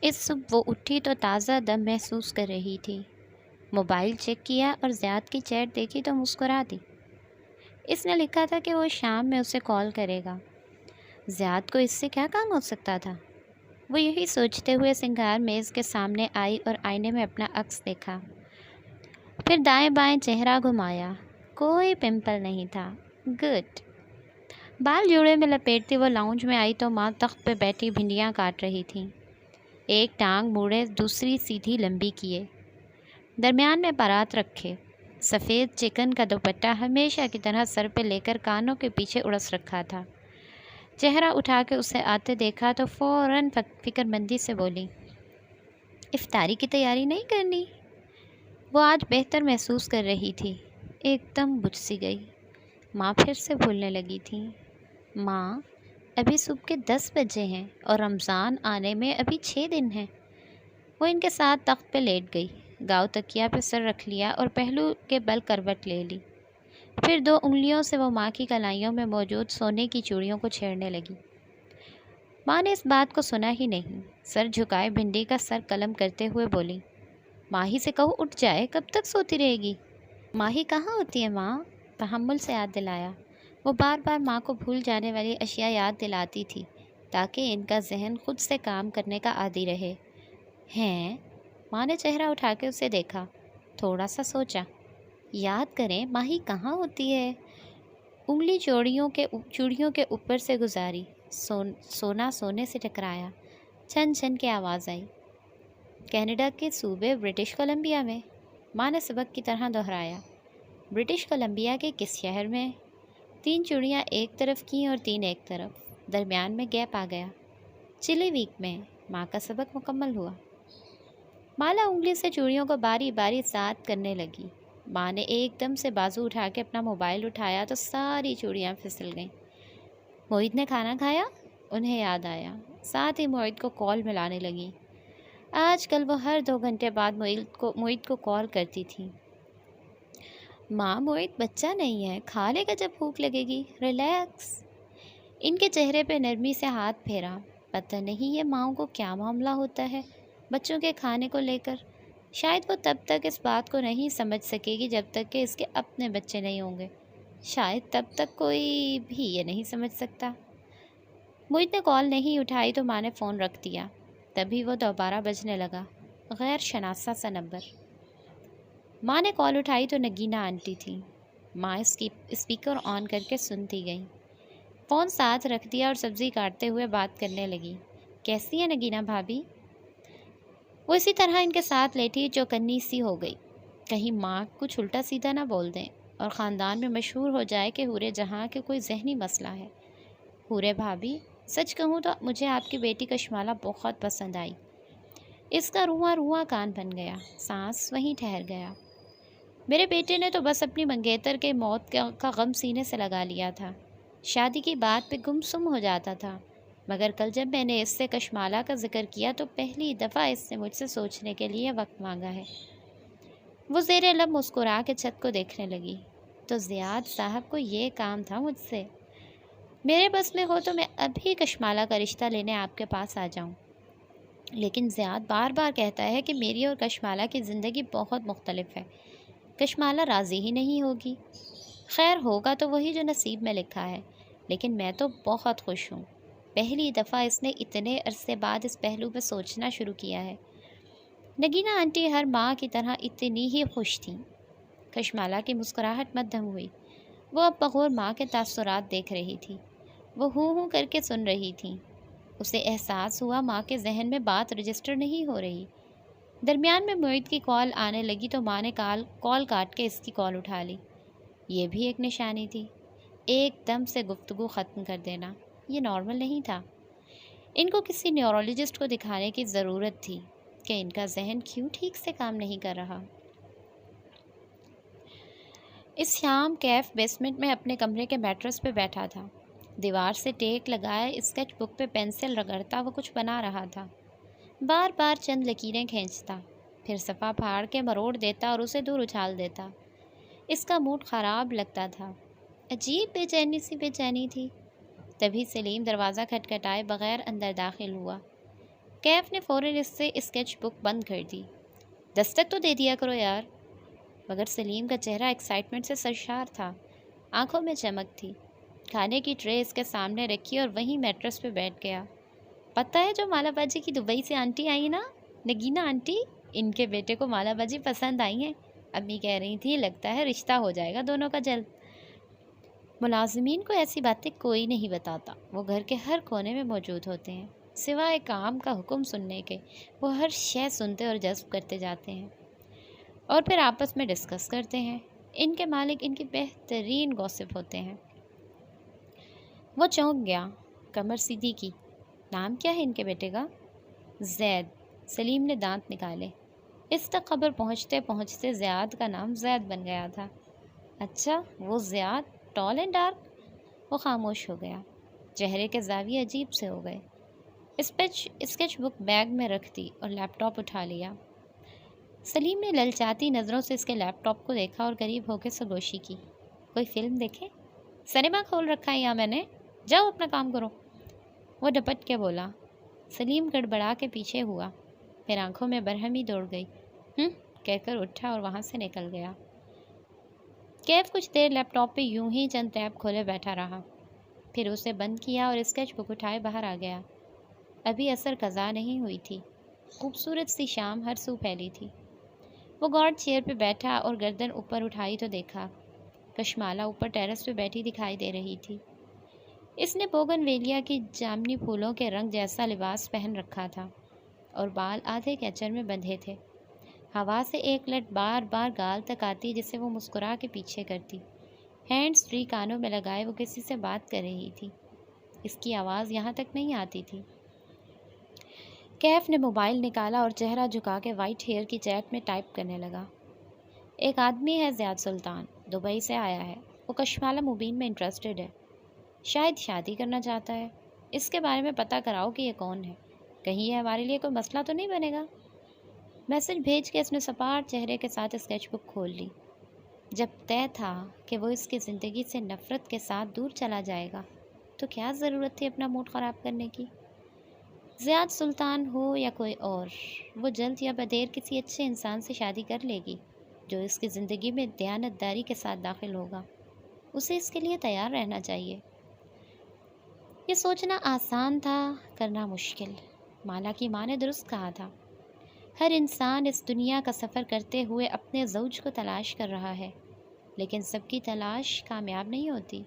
اس صبح وہ اٹھی تو تازہ دم محسوس کر رہی تھی۔ موبائل چیک کیا اور زیاد کی چیٹ دیکھی تو مسکرا دی۔ اس نے لکھا تھا کہ وہ شام میں اسے کال کرے گا۔ زیاد کو اس سے کیا کام ہو سکتا تھا؟ وہ یہی سوچتے ہوئے سنگار میز کے سامنے آئی اور آئینے میں اپنا عکس دیکھا۔ پھر دائیں بائیں چہرہ گھمایا، کوئی پمپل نہیں تھا۔ گڈ۔ بال جوڑے میں لپیٹتی وہ لاؤنج میں آئی تو ماں تخت پہ بیٹھی بھنڈیاں کاٹ رہی تھیں۔ ایک ٹانگ موڑے دوسری سیدھی لمبی کیے، درمیان میں پرات رکھے، سفید چکن کا دوپٹہ ہمیشہ کی طرح سر پہ لے کر کانوں کے پیچھے اڑس رکھا تھا۔ چہرہ اٹھا کے اسے آتے دیکھا تو فوراً فکر مندی سے بولی، افطاری کی تیاری نہیں کرنی؟ وہ آج بہتر محسوس کر رہی تھی۔ ایک دم بجھ سی گئی۔ ماں پھر سے بھولنے لگی تھی۔ ماں، ابھی صبح کے 10 بجے ہیں اور رمضان آنے میں ابھی 6 دن ہیں۔ وہ ان کے ساتھ تخت پہ لیٹ گئی، گاؤ تکیا پہ سر رکھ لیا اور پہلو کے بل کروٹ لے لی۔ پھر 2 انگلیوں سے وہ ماں کی کلائیوں میں موجود سونے کی چوڑیوں کو چھیڑنے لگی۔ ماں نے اس بات کو سنا ہی نہیں، سر جھکائے بھنڈی کا سر قلم کرتے ہوئے بولی، ماہی سے کہو اٹھ جائے، کب تک سوتی رہے گی؟ ماہی کہاں ہوتی ہے ماں؟ تحمل سے یاد دلایا۔ وہ بار بار ماں کو بھول جانے والی اشیاء یاد دلاتی تھی تاکہ ان کا ذہن خود سے کام کرنے کا عادی رہے۔ ہیں؟ ماں نے چہرہ اٹھا کے اسے دیکھا، تھوڑا سا سوچا۔ یاد کریں ماہی کہاں ہوتی ہے؟ انگلی چوڑیوں کے اوپر سے گزاری، سونا سونے سے ٹکرایا، چھن چھن کی آواز آئی۔ کینیڈا کے صوبے برٹش کولمبیا میں، ماں نے سبق کی طرح دہرایا۔ برٹش کولمبیا کے کس شہر میں؟ 3 چوڑیاں ایک طرف کیں اور 3 ایک طرف، درمیان میں گیپ آ گیا۔ چلی ویک میں، ماں کا سبق مکمل ہوا۔ مالا انگلی سے چوڑیوں کو باری باری ساتھ کرنے لگی۔ ماں نے ایک دم سے بازو اٹھا کے اپنا موبائل اٹھایا تو ساری چوڑیاں پھسل گئیں۔ موہت نے کھانا کھایا؟ انہیں یاد آیا، ساتھ ہی موہت کو کال ملانے لگی۔ آج کل وہ ہر 2 گھنٹے بعد موہت کو کال کرتی تھی۔ ماں، موہت بچہ نہیں ہے، کھا لے گا جب بھوک لگے گی، ریلیکس۔ ان کے چہرے پہ نرمی سے ہاتھ پھیرا۔ پتہ نہیں یہ ماؤں کو کیا معاملہ ہوتا ہے بچوں کے کھانے کو لے کر۔ شاید وہ تب تک اس بات کو نہیں سمجھ سکے گی جب تک کہ اس کے اپنے بچے نہیں ہوں گے۔ شاید تب تک کوئی بھی یہ نہیں سمجھ سکتا۔ موہت نے کال نہیں اٹھائی تو ماں نے فون رکھ دیا۔ تبھی وہ دوبارہ بجنے لگا، غیر شناسا سا نمبر۔ ماں نے کال اٹھائی تو نگینا آنٹی تھی۔ ماں اسپیکر آن کر کے سنتی گئی، فون ساتھ رکھ دیا اور سبزی کاٹتے ہوئے بات کرنے لگی۔ کیسی ہے نگینا بھابھی؟ وہ اسی طرح ان کے ساتھ لیٹی چوکنی سی ہو گئی، کہیں ماں کچھ الٹا سیدھا نہ بول دیں اور خاندان میں مشہور ہو جائے کہ حورے جہاں کے کوئی ذہنی مسئلہ ہے۔ حورے بھابھی، سچ کہوں تو مجھے آپ کی بیٹی کشمالہ بہت پسند آئی۔ اس کا رواں رواں کان بن گیا، سانس وہیں ٹھہر گیا۔ میرے بیٹے نے تو بس اپنی منگیتر کے موت کا غم سینے سے لگا لیا تھا، شادی کی بات پہ گم سم ہو جاتا تھا، مگر کل جب میں نے اس سے کشمالہ کا ذکر کیا تو پہلی دفعہ اس نے مجھ سے سوچنے کے لیے وقت مانگا ہے۔ وہ زیر لب مسکرا کے چھت کو دیکھنے لگی۔ تو زیاد صاحب کو یہ کام تھا مجھ سے؟ میرے بس میں ہو تو میں ابھی کشمالہ کا رشتہ لینے آپ کے پاس آ جاؤں، لیکن زیاد بار بار کہتا ہے کہ میری اور کشمالہ کی زندگی بہت مختلف ہے، کشمالہ راضی ہی نہیں ہوگی۔ خیر ہوگا تو وہی جو نصیب میں لکھا ہے، لیکن میں تو بہت خوش ہوں۔ پہلی دفعہ اس نے اتنے عرصے بعد اس پہلو پہ سوچنا شروع کیا ہے۔ نگینا آنٹی ہر ماں کی طرح اتنی ہی خوش تھیں۔ کشمالہ کی مسکراہٹ مدھم ہوئی۔ وہ اب بغور ماں کے تاثرات دیکھ رہی تھی۔ وہ ہوں کر کے سن رہی تھیں۔ اسے احساس ہوا ماں کے ذہن میں بات رجسٹر نہیں ہو رہی۔ درمیان میں موہت کی کال آنے لگی تو ماں نے کال کاٹ کے اس کی کال اٹھا لی۔ یہ بھی ایک نشانی تھی، ایک دم سے گفتگو ختم کر دینا۔ یہ نارمل نہیں تھا۔ ان کو کسی نیورولوجسٹ کو دکھانے کی ضرورت تھی کہ ان کا ذہن کیوں ٹھیک سے کام نہیں کر رہا۔ اس شام کیف بیسمنٹ میں اپنے کمرے کے میٹرس پہ بیٹھا تھا، دیوار سے ٹیک لگائے اسکیچ بک پہ پینسل رگڑتا وہ کچھ بنا رہا تھا۔ بار بار چند لکیریں کھینچتا، پھر صفحہ پھاڑ کے مروڑ دیتا اور اسے دور اچھال دیتا۔ اس کا موڈ خراب لگتا تھا، عجیب بے چینی تھی۔ تبھی سلیم دروازہ کھٹکھٹائے بغیر اندر داخل ہوا۔ کیف نے فوراً اس سے اسکیچ بک بند کر دی۔ دستک تو دے دیا کرو یار۔ مگر سلیم کا چہرہ ایکسائٹمنٹ سے سرشار تھا، آنکھوں میں چمک تھی۔ کھانے کی ٹرے اس کے سامنے رکھی اور وہیں میٹرس پہ بیٹھ گیا۔ پتہ ہے جو مالا باجی کی دبئی سے آنٹی آئی نا، نگینا آنٹی، ان کے بیٹے کو مالا باجی پسند آئی ہیں۔ امی کہہ رہی تھی لگتا ہے رشتہ ہو جائے گا دونوں کا جلد۔ ملازمین کو ایسی باتیں کوئی نہیں بتاتا، وہ گھر کے ہر کونے میں موجود ہوتے ہیں، سوائے کام کا حکم سننے کے وہ ہر شے سنتے اور جذب کرتے جاتے ہیں اور پھر آپس میں ڈسکس کرتے ہیں۔ ان کے مالک ان کی بہترین گوسپ ہوتے ہیں۔ وہ چونک گیا، کمر سیدھی کی۔ نام کیا ہے ان کے بیٹے کا؟ زید۔ سلیم نے دانت نکالے۔ اس تک خبر پہنچتے پہنچتے زیاد کا نام زید بن گیا تھا۔ اچھا وہ زیاد، ٹال اینڈ ڈارک؟ وہ خاموش ہو گیا، چہرے کے زاویے عجیب سے ہو گئے۔ اسکیچ بک بیگ میں رکھ دی اور لیپ ٹاپ اٹھا لیا۔ سلیم نے للچاتی نظروں سے اس کے لیپ ٹاپ کو دیکھا اور قریب ہو کے سرگوشی کی۔ کوئی فلم دیکھیں؟ سنیما کھول رکھا ہے یہاں میں نے، جاؤ اپنا کام کرو۔ وہ ڈپٹ کے بولا۔ سلیم گڑبڑا کے پیچھے ہوا، پھر آنکھوں میں برہمی دوڑ گئی۔ کہہ کر اٹھا اور وہاں سے نکل گیا۔ کیف کچھ دیر لیپ ٹاپ پہ یوں ہی چند ٹیب کھولے بیٹھا رہا، پھر اسے بند کیا اور اسکیچ بک اٹھائے باہر آ گیا۔ ابھی عصر قضا نہیں ہوئی تھی، خوبصورت سی شام ہر سو پھیلی تھی۔ وہ گارڈ چیئر پہ بیٹھا اور گردن اوپر اٹھائی تو دیکھا کشمالہ اوپر ٹیرس پہ بیٹھی دکھائی دے رہی تھی۔ اس نے بوگن ویلیا کی جامنی پھولوں کے رنگ جیسا لباس پہن رکھا تھا اور بال آدھے کیچر میں بندھے تھے۔ ہوا سے ایک لٹ بار بار گال تک آتی جسے وہ مسکرا کے پیچھے کرتی۔ ہینڈز فری کانوں میں لگائے وہ کسی سے بات کر رہی تھی، اس کی آواز یہاں تک نہیں آتی تھی۔ کیف نے موبائل نکالا اور چہرہ جھکا کے وائٹ ہیئر کی چیٹ میں ٹائپ کرنے لگا۔ ایک آدمی ہے زیاد سلطان، دبئی سے آیا ہے، وہ کشمالہ مبین میں انٹرسٹڈ ہے، شاید شادی کرنا چاہتا ہے۔ اس کے بارے میں پتہ کراؤ کہ یہ کون ہے، کہیں یہ ہمارے لیے کوئی مسئلہ تو نہیں بنے گا۔ میسج بھیج کے اس نے سپاٹ چہرے کے ساتھ اسکیچ بک کھول لی۔ جب طے تھا کہ وہ اس کی زندگی سے نفرت کے ساتھ دور چلا جائے گا تو کیا ضرورت تھی اپنا موڈ خراب کرنے کی؟ زیاد سلطان ہو یا کوئی اور، وہ جلد یا بدیر کسی اچھے انسان سے شادی کر لے گی جو اس کی زندگی میں دیانت داری کے ساتھ داخل ہوگا۔ اسے اس کے لیے تیار رہنا چاہیے۔ یہ سوچنا آسان تھا، کرنا مشکل۔ مالا کی ماں نے درست کہا تھا، ہر انسان اس دنیا کا سفر کرتے ہوئے اپنے زوج کو تلاش کر رہا ہے، لیکن سب کی تلاش کامیاب نہیں ہوتی۔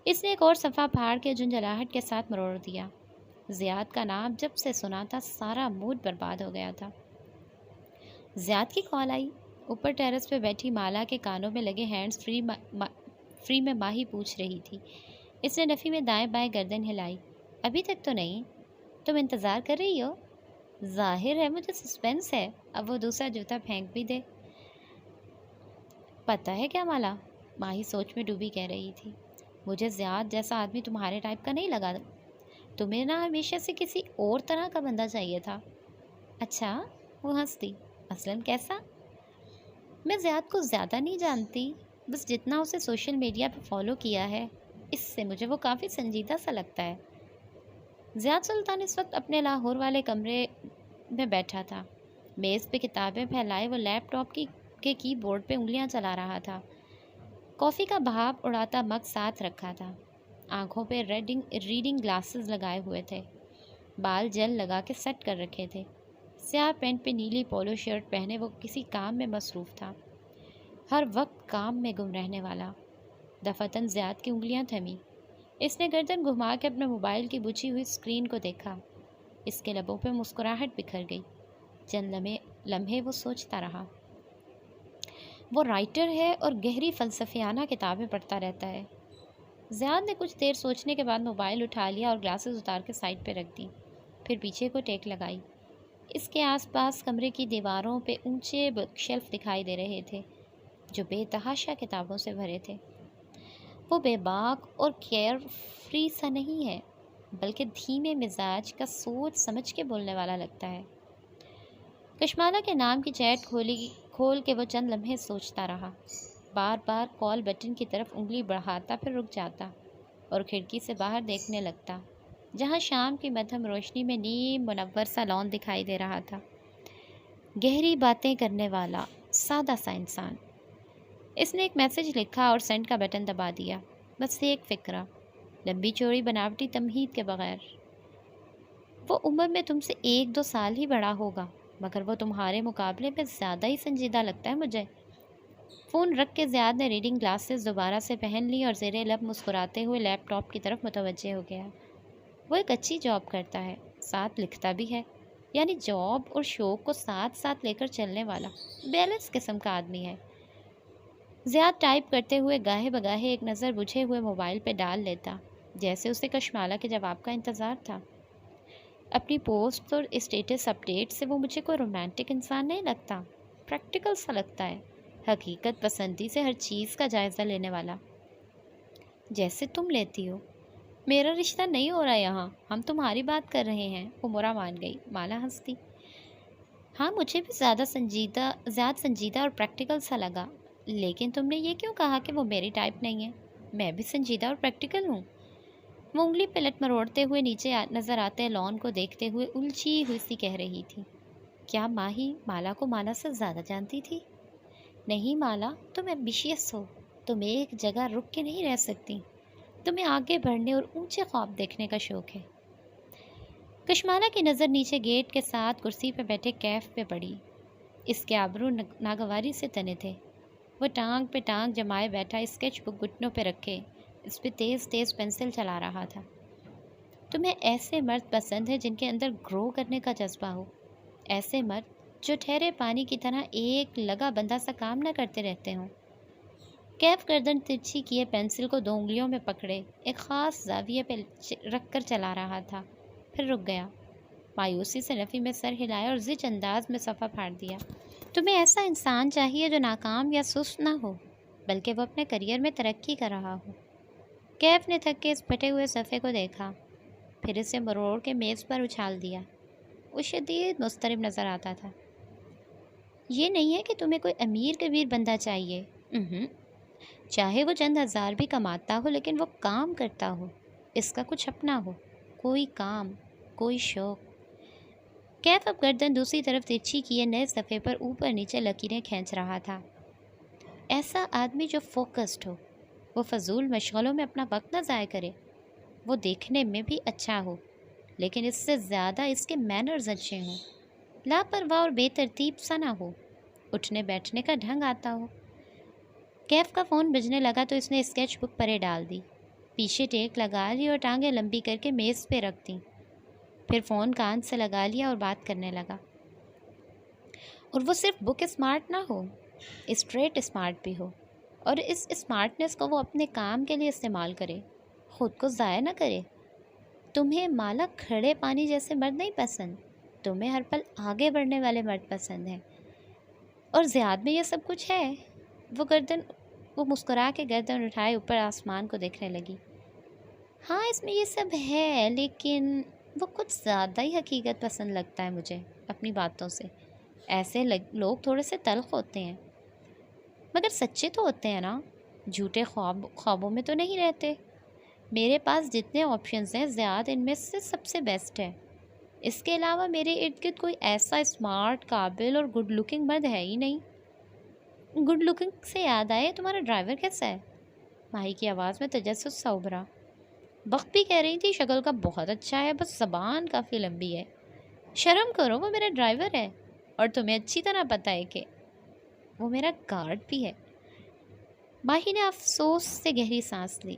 اس نے ایک اور صفحہ پھاڑ کے جھنجھلاہٹ کے ساتھ مروڑ دیا۔ زیاد کا نام جب سے سنا تھا سارا موڈ برباد ہو گیا تھا۔ زیاد کی کال آئی۔ اوپر ٹیرس پہ بیٹھی مالا کے کانوں میں لگے ہینڈز فری میں ماہی پوچھ رہی تھی۔ اس نے نفی میں دائیں بائیں گردن ہلائی۔ ابھی تک تو نہیں، تم انتظار کر رہی ہو؟ ظاہر ہے مجھے سسپینس ہے، اب وہ دوسرا جوتا پھینک بھی دے۔ پتہ ہے کیا مالا، ماہی سوچ میں ڈوبی کہہ رہی تھی، مجھے زیاد جیسا آدمی تمہارے ٹائپ کا نہیں لگا، تمہیں نہ ہمیشہ سے کسی اور طرح کا بندہ چاہیے تھا۔ اچھا، وہ ہنس دی۔ اصلاً کیسا؟ میں زیاد کو زیادہ نہیں جانتی، بس جتنا اسے سوشل میڈیا پہ فالو کیا ہے اس سے مجھے وہ کافی سنجیدہ سا لگتا ہے۔ زیاد سلطان اس وقت اپنے لاہور والے کمرے میں بیٹھا تھا۔ میز پہ کتابیں پھیلائے وہ لیپ ٹاپ کے کی بورڈ پہ انگلیاں چلا رہا تھا۔ کافی کا بھاپ اڑاتا مگ ساتھ رکھا تھا، آنکھوں پہ ریڈنگ گلاسز لگائے ہوئے تھے، بال جیل لگا کے سیٹ کر رکھے تھے۔ سیاہ پینٹ پہ نیلی پولو شرٹ پہنے وہ کسی کام میں مصروف تھا، ہر وقت کام میں گم رہنے والا۔ دفعتاً زیاد کی انگلیاں تھمیں۔ اس نے گردن گھما کے اپنے موبائل کی بجھی ہوئی اسکرین کو دیکھا۔ اس کے لبوں پہ مسکراہٹ بکھر گئی۔ چند لمحے وہ سوچتا رہا۔ وہ رائٹر ہے اور گہری فلسفیانہ کتابیں پڑھتا رہتا ہے۔ زیاد نے کچھ دیر سوچنے کے بعد موبائل اٹھا لیا اور گلاسز اتار کے سائڈ پہ رکھ دی، پھر پیچھے کو ٹیک لگائی۔ اس کے آس پاس کمرے کی دیواروں پہ اونچے بک شیلف دکھائی دے رہے تھے جو بے تحاشا کتابوں سے بھرے تھے۔ وہ بے باک اور کیئر فری سا نہیں ہے، بلکہ دھیمے مزاج کا، سوچ سمجھ کے بولنے والا لگتا ہے۔ کشمالہ کے نام کی چیٹ کھول کے وہ چند لمحے سوچتا رہا، بار بار کال بٹن کی طرف انگلی بڑھاتا پھر رک جاتا اور کھڑکی سے باہر دیکھنے لگتا۔ جہاں شام کی مدھم روشنی میں نیم منور سا لان دکھائی دے رہا تھا۔ گہری باتیں کرنے والا سادہ سا انسان۔ اس نے ایک میسج لکھا اور سینڈ کا بٹن دبا دیا۔ بس ایک فقرہ، لمبی چوڑی بناوٹی تمہید کے بغیر۔ وہ عمر میں تم سے 1-2 سال ہی بڑا ہوگا، مگر وہ تمہارے مقابلے میں زیادہ ہی سنجیدہ لگتا ہے مجھے۔ فون رکھ کے زیاد نے ریڈنگ گلاسز دوبارہ سے پہن لی اور زیر لب مسکراتے ہوئے لیپ ٹاپ کی طرف متوجہ ہو گیا۔ وہ ایک اچھی جاب کرتا ہے، ساتھ لکھتا بھی ہے، یعنی جاب اور شوق کو ساتھ ساتھ لے کر چلنے والا بیلنس قسم کا آدمی ہے۔ زیاد ٹائپ کرتے ہوئے گاہے بگاہے ایک نظر بجھے ہوئے موبائل پہ ڈال لیتا، جیسے اسے کشمالہ کے جواب کا انتظار تھا۔ اپنی پوسٹ اور اسٹیٹس اپڈیٹ سے وہ مجھے کوئی رومانٹک انسان نہیں لگتا، پریکٹیکل سا لگتا ہے، حقیقت پسندی سے ہر چیز کا جائزہ لینے والا، جیسے تم لیتی ہو۔ میرا رشتہ نہیں ہو رہا یہاں، ہم تمہاری بات کر رہے ہیں، وہ مرا مان گئی۔ مالا ہنستی۔ ہاں مجھے بھی زیادہ سنجیدہ اور پریکٹیکل سا لگا، لیکن تم نے یہ کیوں کہا کہ وہ میری ٹائپ نہیں ہے؟ میں بھی سنجیدہ اور پریکٹیکل ہوں۔ وہ انگلی پہ لٹ مروڑتے ہوئے نیچے نظر آتے لان کو دیکھتے ہوئے الجھی ہوئی سی کہہ رہی تھی۔ کیا ماہی مالا کو مالا سے زیادہ جانتی تھی؟ نہیں مالا، تم ایمبیشیس ہو، تم ایک جگہ رک کے نہیں رہ سکتی، تمہیں آگے بڑھنے اور اونچے خواب دیکھنے کا شوق ہے۔ کشمالہ کی نظر نیچے گیٹ کے ساتھ کرسی پہ بیٹھے کیف پہ پڑی۔ اس کے ابرو ناگواری سے تنے تھے۔ وہ ٹانگ پہ ٹانگ جمائے بیٹھا اسکیچ بک گھٹنوں پہ رکھے اس پہ تیز تیز پنسل چلا رہا تھا۔ تمہیں ایسے مرد پسند ہے جن کے اندر گرو کرنے کا جذبہ ہو، ایسے مرد جو ٹھہرے پانی کی طرح ایک لگا بندہ سا کام نہ کرتے رہتے ہوں۔ کیف گردن ترچھی کیے پنسل کو 2 انگلیوں میں پکڑے ایک خاص زاویے پہ رکھ کر چلا رہا تھا، پھر رک گیا۔ مایوسی سے نفی میں سر ہلایا اور زج انداز میں صفحہ پھاڑ دیا۔ تمہیں ایسا انسان چاہیے جو ناکام یا سست نہ ہو، بلکہ وہ اپنے کریئر میں ترقی کر رہا ہو۔ کیف نے تھک کے اس پھٹے ہوئے صفحے کو دیکھا، پھر اسے مروڑ کے میز پر اچھال دیا۔ وہ شدید مضطرب نظر آتا تھا۔ یہ نہیں ہے کہ تمہیں کوئی امیر کبیر بندہ چاہیے، چاہے وہ چند ہزار بھی کماتا ہو لیکن وہ کام کرتا ہو، اس کا کچھ اپنا ہو، کوئی کام، کوئی شوق۔ کیف اب گردن دوسری طرف ترچھی کیے نئے صفحے پر اوپر نیچے لکیریں کھینچ رہا تھا۔ ایسا آدمی جو فوکسڈ ہو، وہ فضول مشغلوں میں اپنا وقت نہ ضائع کرے، وہ دیکھنے میں بھی اچھا ہو لیکن اس سے زیادہ اس کے مینرز اچھے ہوں، لاپرواہ اور بے ترتیب سا نہ ہو، اٹھنے بیٹھنے کا ڈھنگ آتا ہو۔ کیف کا فون بجنے لگا تو اس نے اسکیچ بک پرے ڈال دی، پیچھے ٹیک لگا لی اور ٹانگیں لمبی کر کے میز پہ رکھ دیں، پھر فون کان سے لگا لیا اور بات کرنے لگا۔ اور وہ صرف بک اسمارٹ نہ ہو، اسٹریٹ اسمارٹ بھی ہو، اور اس اسمارٹنس کو وہ اپنے کام کے لیے استعمال کرے، خود کو ضائع نہ کرے۔ تمہیں مالا کھڑے پانی جیسے مرد نہیں پسند، تمہیں ہر پل آگے بڑھنے والے مرد پسند ہیں، اور زیاد میں یہ سب کچھ ہے۔ وہ مسکرا کے گردن اٹھائے اوپر آسمان کو دیکھنے لگی۔ ہاں اس میں یہ سب ہے، لیکن وہ کچھ زیادہ ہی حقیقت پسند لگتا ہے مجھے اپنی باتوں سے۔ ایسے لوگ تھوڑے سے تلخ ہوتے ہیں مگر سچے تو ہوتے ہیں نا، جھوٹے خوابوں میں تو نہیں رہتے۔ میرے پاس جتنے آپشنز ہیں زیاد ان میں سے سب سے بیسٹ ہے۔ اس کے علاوہ میرے ارد گرد کوئی ایسا اسمارٹ، قابل اور گڈ لکنگ مرد ہے ہی نہیں۔ گڈ لکنگ سے یاد آئے، تمہارا ڈرائیور کیسا ہے؟ ماہی کی آواز میں تجسس سا ابھرا۔ وقت بھی کہہ رہی تھی شکل کا بہت اچھا ہے، بس زبان کافی لمبی ہے۔ شرم کرو، وہ میرا ڈرائیور ہے، اور تمہیں اچھی طرح پتہ ہے کہ وہ میرا گارڈ بھی ہے۔ ماہی نے افسوس سے گہری سانس لی۔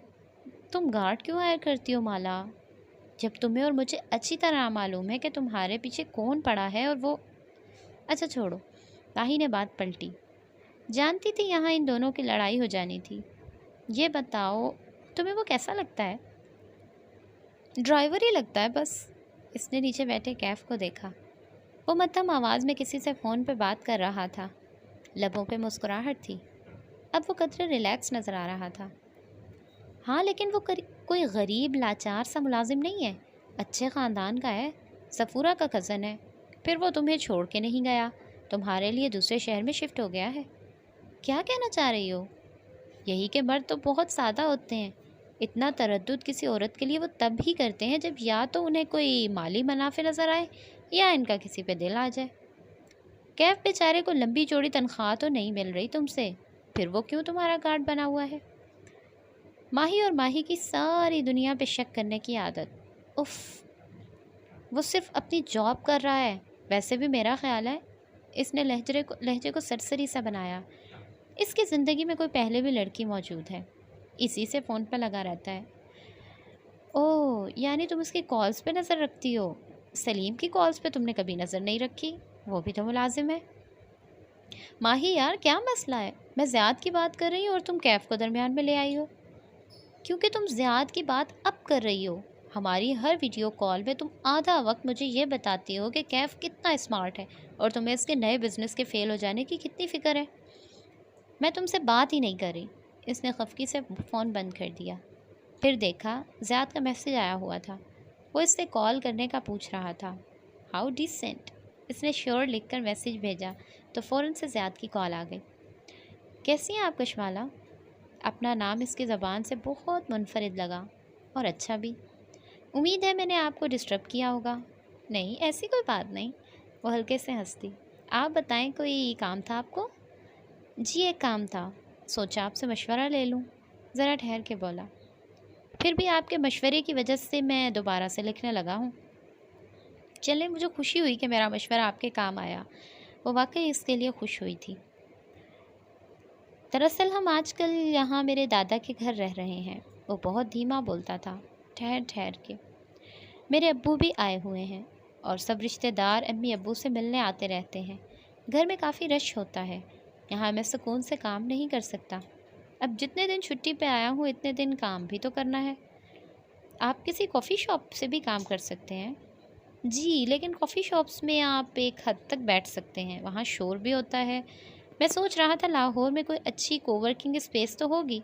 تم گارڈ کیوں ہائر کرتی ہو مالا، جب تمہیں اور مجھے اچھی طرح معلوم ہے کہ تمہارے پیچھے کون پڑا ہے اور وہ… اچھا چھوڑو، ماہی نے بات پلٹی۔ جانتی تھی یہاں ان دونوں کی لڑائی ہو جانی تھی۔ یہ بتاؤ تمہیں وہ کیسا لگتا ہے؟ ڈرائیور ہی لگتا ہے بس۔ اس نے نیچے بیٹھے کیف کو دیکھا۔ وہ مدھم آواز میں کسی سے فون پہ بات کر رہا تھا، لبوں پہ مسکراہٹ تھی، اب وہ قدرے ریلیکس نظر آ رہا تھا۔ ہاں لیکن وہ کوئی غریب لاچار سا ملازم نہیں ہے، اچھے خاندان کا ہے، صفورہ کا کزن ہے، پھر وہ تمہیں چھوڑ کے نہیں گیا، تمہارے لیے دوسرے شہر میں شفٹ ہو گیا ہے۔ کیا کہنا چاہ رہی ہو؟ یہی کہ مرد تو بہت سادہ ہوتے ہیں، اتنا تردد کسی عورت کے لیے وہ تب ہی کرتے ہیں جب یا تو انہیں کوئی مالی منافع نظر آئے یا ان کا کسی پہ دل آ جائے۔ کیف بیچارے کو لمبی چوڑی تنخواہ تو نہیں مل رہی تم سے، پھر وہ کیوں تمہارا گارڈ بنا ہوا ہے؟ ماہی اور ماہی کی ساری دنیا پہ شک کرنے کی عادت۔ اف، وہ صرف اپنی جاب کر رہا ہے، ویسے بھی میرا خیال ہے اس نے لہجے کو سرسری سا بنایا، اس کی زندگی میں کوئی پہلے بھی لڑکی موجود ہے، اسی سے فون پہ لگا رہتا ہے۔ اوہ، یعنی تم اس کی کالز پہ نظر رکھتی ہو؟ سلیم کی کالز پہ تم نے کبھی نظر نہیں رکھی، وہ بھی تو ملازم ہے۔ ماہی یار، کیا مسئلہ ہے؟ میں زیاد کی بات کر رہی ہوں اور تم کیف کو درمیان میں لے آئی ہو۔ کیونکہ تم زیاد کی بات اب کر رہی ہو۔ ہماری ہر ویڈیو کال میں تم آدھا وقت مجھے یہ بتاتی ہو کہ کیف کتنا اسمارٹ ہے اور تمہیں اس کے نئے بزنس کے فیل ہو جانے کی کتنی فکر ہے۔ میں تم سے بات ہی نہیں کر رہی۔ اس نے خفگی سے فون بند کر دیا۔ پھر دیکھا زیاد کا میسیج آیا ہوا تھا، وہ اس سے کال کرنے کا پوچھ رہا تھا۔ ہاؤ ڈیسنٹ، اس نے شیور لکھ کر میسیج بھیجا تو فوراً سے زیاد کی کال آ گئی۔ کیسی ہیں آپ کشمالہ؟ اپنا نام اس کی زبان سے بہت منفرد لگا، اور اچھا بھی۔ امید ہے میں نے آپ کو ڈسٹرب کیا ہوگا۔ نہیں، ایسی کوئی بات نہیں، وہ ہلکے سے ہنستی۔ آپ بتائیں، کوئی کام تھا آپ کو؟ جی ایک کام تھا، سوچا آپ سے مشورہ لے لوں، ذرا ٹھہر کے بولا۔ پھر بھی آپ کے مشورے کی وجہ سے میں دوبارہ سے لکھنے لگا ہوں۔ چلیں، مجھے خوشی ہوئی کہ میرا مشورہ آپ کے کام آیا۔ وہ واقعی اس کے لیے خوش ہوئی تھی۔ دراصل ہم آج کل یہاں میرے دادا کے گھر رہ رہے ہیں۔ وہ بہت دھیما بولتا تھا، ٹھہر ٹھہر کے۔ میرے ابو بھی آئے ہوئے ہیں اور سب رشتہ دار امی ابو سے ملنے آتے رہتے ہیں۔ گھر میں کافی رش ہوتا ہے، یہاں میں سکون سے کام نہیں کر سکتا۔ اب جتنے دن چھٹی پہ آیا ہوں اتنے دن کام بھی تو کرنا ہے۔ آپ کسی کافی شاپ سے بھی کام کر سکتے ہیں؟ جی، لیکن کافی شاپس میں آپ ایک حد تک بیٹھ سکتے ہیں، وہاں شور بھی ہوتا ہے۔ میں سوچ رہا تھا لاہور میں کوئی اچھی کوورکنگ اسپیس تو ہوگی۔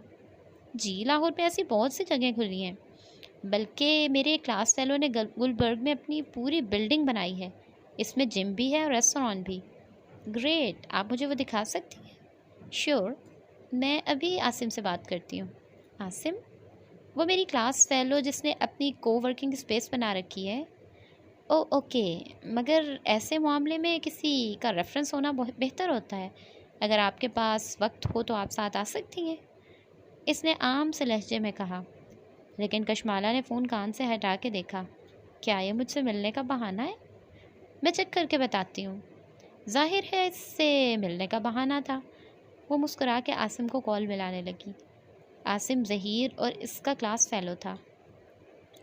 جی، لاہور میں ایسی بہت سی جگہیں کھلی ہیں، بلکہ میرے ایک کلاس فیلو نے گلبرگ میں اپنی پوری بلڈنگ بنائی ہے، اس میں جم بھی ہے اور ریسٹورانٹ بھی۔ گریٹ، آپ مجھے وہ دکھا سکتی ہیں؟ شیور، میں ابھی عاصم سے بات کرتی ہوں۔ عاصم؟ وہ میری کلاس فیلو جس نے اپنی کوورکنگ اسپیس بنا رکھی ہے۔ او اوکے، مگر ایسے معاملے میں کسی کا ریفرنس ہونا بہت بہتر ہوتا ہے۔ اگر آپ کے پاس وقت ہو تو آپ ساتھ آ سکتی ہیں، اس نے عام سے لہجے میں کہا۔ لیکن کشمالہ نے فون کان سے ہٹا کے دیکھا۔ کیا یہ مجھ سے ملنے کا بہانہ ہے؟ میں چیک کر کے بتاتی ہوں۔ ظاہر ہے اس سے ملنے کا بہانہ تھا۔ وہ مسکرا کے عاصم کو کال ملانے لگی۔ عاصم ظہیر اور اس کا کلاس فیلو تھا۔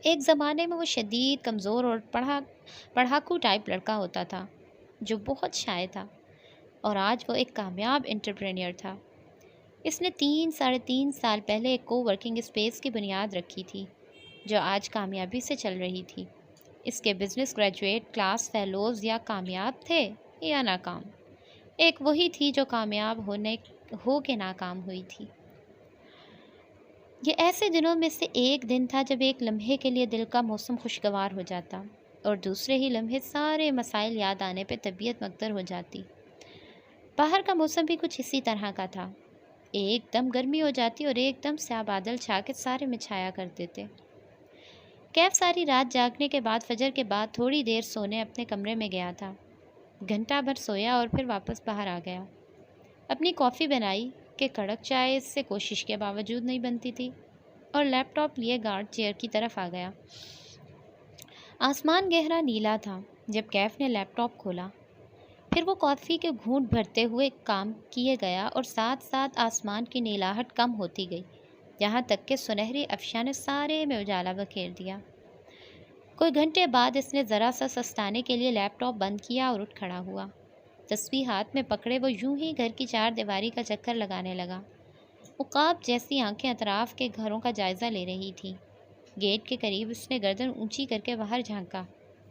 ایک زمانے میں وہ شدید کمزور اور پڑھاکو ٹائپ لڑکا ہوتا تھا جو بہت شائع تھا، اور آج وہ ایک کامیاب انٹرپرینیئر تھا۔ اس نے 3 سال پہلے ایک کو ورکنگ اسپیس کی بنیاد رکھی تھی جو آج کامیابی سے چل رہی تھی۔ اس کے بزنس گریجویٹ کلاس فیلوز یا کامیاب تھے یا ناکام۔ ایک وہی تھی جو کامیاب ہو کے ناکام ہوئی تھی۔ یہ ایسے دنوں میں سے ایک دن تھا جب ایک لمحے کے لیے دل کا موسم خوشگوار ہو جاتا اور دوسرے ہی لمحے سارے مسائل یاد آنے پہ طبیعت مگدر ہو جاتی۔ باہر کا موسم بھی کچھ اسی طرح کا تھا، ایک دم گرمی ہو جاتی اور ایک دم سیاہ بادل چھا کے سارے میں چھایا کرتے تھے۔ کیف ساری رات جاگنے کے بعد فجر کے بعد تھوڑی دیر سونے اپنے کمرے میں گیا تھا۔ گھنٹہ بھر سویا اور پھر واپس باہر آ گیا۔ اپنی کافی بنائی کہ کڑک چائے اس سے کوشش کے باوجود نہیں بنتی تھی، اور لیپ ٹاپ لیے گارڈ چیئر کی طرف آ گیا۔ آسمان گہرا نیلا تھا جب کیف نے لیپ ٹاپ کھولا۔ پھر وہ کافی کے گھونٹ بھرتے ہوئے کام کیے گیا اور ساتھ ساتھ آسمان کی نیلاہٹ کم ہوتی گئی، یہاں تک کہ سنہری افشاں نے سارے میں اجالا بکھیر دیا۔ کوئی گھنٹے بعد اس نے ذرا سا سستانے کے لیے لیپ ٹاپ بند کیا اور اٹھ کھڑا ہوا۔ تسبیح ہاتھ میں پکڑے وہ یوں ہی گھر کی 4 دیواری کا چکر لگانے لگا۔ عقاب جیسی آنکھیں اطراف کے گھروں کا جائزہ لے رہی تھیں۔ گیٹ کے قریب اس نے گردن اونچی کر کے باہر جھانکا۔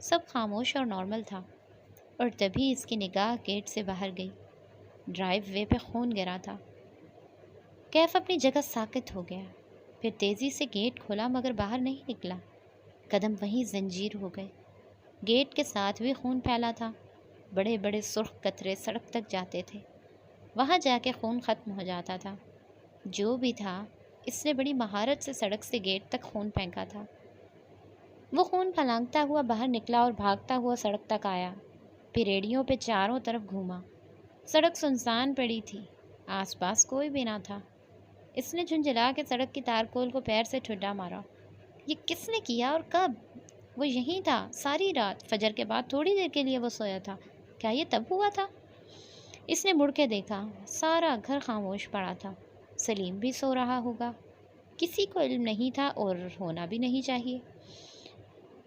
سب خاموش اور نارمل تھا، اور تبھی اس کی نگاہ گیٹ سے باہر گئی۔ ڈرائیو وے پہ خون گرا تھا۔ کیف اپنی جگہ ساکت ہو گیا، پھر تیزی سے گیٹ کھولا مگر باہر نہیں نکلا۔ قدم وہیں زنجیر ہو گئے۔ گیٹ کے ساتھ بھی خون پھیلا تھا، بڑے بڑے سرخ قطرے سڑک تک جاتے تھے۔ وہاں جا کے خون ختم ہو جاتا تھا۔ جو بھی تھا اس نے بڑی مہارت سے سڑک سے گیٹ تک خون پھینکا تھا۔ وہ خون پھلانگتا ہوا باہر نکلا اور بھاگتا ہوا سڑک تک آیا، پھر ریڑیوں پہ چاروں طرف گھوما۔ سڑک سنسان پڑی تھی، آس پاس کوئی بھی نہ تھا۔ اس نے جھنجھلا کے سڑک کی تارکول کو پیر سے ٹھڈا مارا۔ یہ کس نے کیا اور کب؟ وہ یہیں تھا ساری رات، فجر کے بعد تھوڑی دیر کے لیے وہ سویا تھا۔ کیا یہ تب ہوا تھا؟ اس نے مڑ کے دیکھا، سارا گھر خاموش پڑا تھا۔ سلیم بھی سو رہا ہوگا، کسی کو علم نہیں تھا اور ہونا بھی نہیں چاہیے۔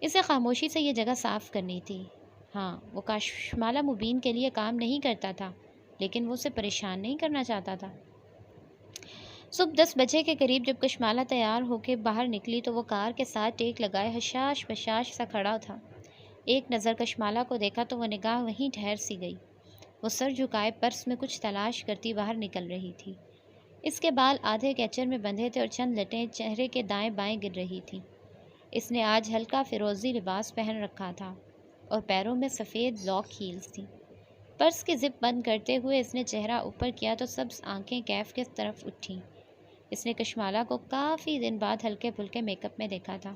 اسے خاموشی سے یہ جگہ صاف کرنی تھی۔ ہاں، وہ کشمالہ مبین کے لیے کام نہیں کرتا تھا، لیکن وہ اسے پریشان نہیں کرنا چاہتا تھا۔ صبح 10 بجے کے قریب جب کشمالہ تیار ہو کے باہر نکلی تو وہ کار کے ساتھ ٹیک لگائے حشاش بشاش سا کھڑا تھا۔ ایک نظر کشمالہ کو دیکھا تو وہ نگاہ وہیں ٹھہر سی گئی۔ وہ سر جھکائے پرس میں کچھ تلاش کرتی باہر نکل رہی تھی۔ اس کے بال آدھے کیچر میں بندھے تھے اور چند لٹیں چہرے کے دائیں بائیں گر رہی تھیں۔ اس نے آج ہلکا فیروزی لباس پہن رکھا تھا اور پیروں میں سفید لاک ہیلز تھیں۔ پرس کی زپ بند کرتے ہوئے اس نے چہرہ اوپر کیا تو سبز آنکھیں کیف کی طرف اٹھیں۔ اس نے کشمالہ کو کافی دن بعد ہلکے پھلکے میک اپ میں دیکھا تھا۔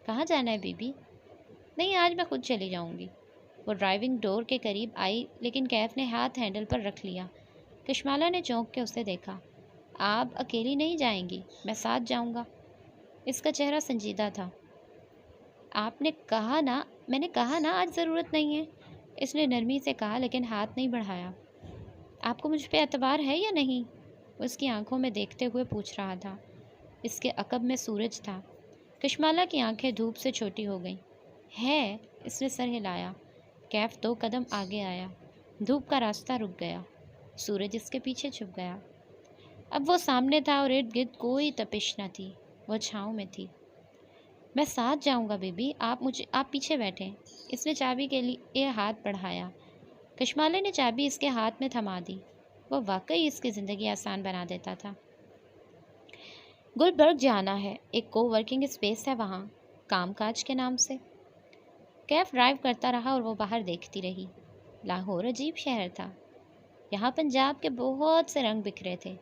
کہاں جانا ہے بی بی؟ نہیں، آج میں خود چلی جاؤں گی۔ وہ ڈرائیونگ ڈور کے قریب آئی لیکن کیف نے ہاتھ ہینڈل پر رکھ لیا۔ کشمالہ نے چونک کے اسے دیکھا۔ آپ اکیلی نہیں جائیں گی، میں ساتھ جاؤں گا۔ اس کا چہرہ سنجیدہ تھا۔ آپ نے کہا نا، میں نے کہا نا آج ضرورت نہیں ہے، اس نے نرمی سے کہا لیکن ہاتھ نہیں بڑھایا۔ آپ کو مجھ پہ اعتبار ہے یا نہیں؟ وہ اس کی آنکھوں میں دیکھتے ہوئے پوچھ رہا تھا۔ اس کے عقب میں سورج تھا۔ کشمالہ کی آنکھیں دھوپ سے چھوٹی ہو گئیں۔ ہے، اس نے سر ہلایا۔ کیف 2 قدم آگے آیا۔ دھوپ کا راستہ رک گیا۔ سورج اس کے پیچھے چھپ گیا۔ اب وہ سامنے تھا اور ارد گرد کوئی تپش نہ تھی، وہ چھاؤں میں تھی۔ میں ساتھ جاؤں گا بی بی، آپ پیچھے بیٹھیں۔ اس نے چابی کے لیے ہاتھ بڑھایا۔ کشمالے نے چابی اس کے ہاتھ میں تھما دی۔ وہ واقعی اس کی زندگی آسان بنا دیتا تھا۔ گلبرگ جانا ہے، ایک کو ورکنگ اسپیس ہے وہاں، کام کاج کے نام سے۔ کیف ڈرائیو کرتا رہا اور وہ باہر دیکھتی رہی۔ لاہور عجیب شہر تھا۔ یہاں پنجاب کے بہت سے رنگ بکھرے تھے۔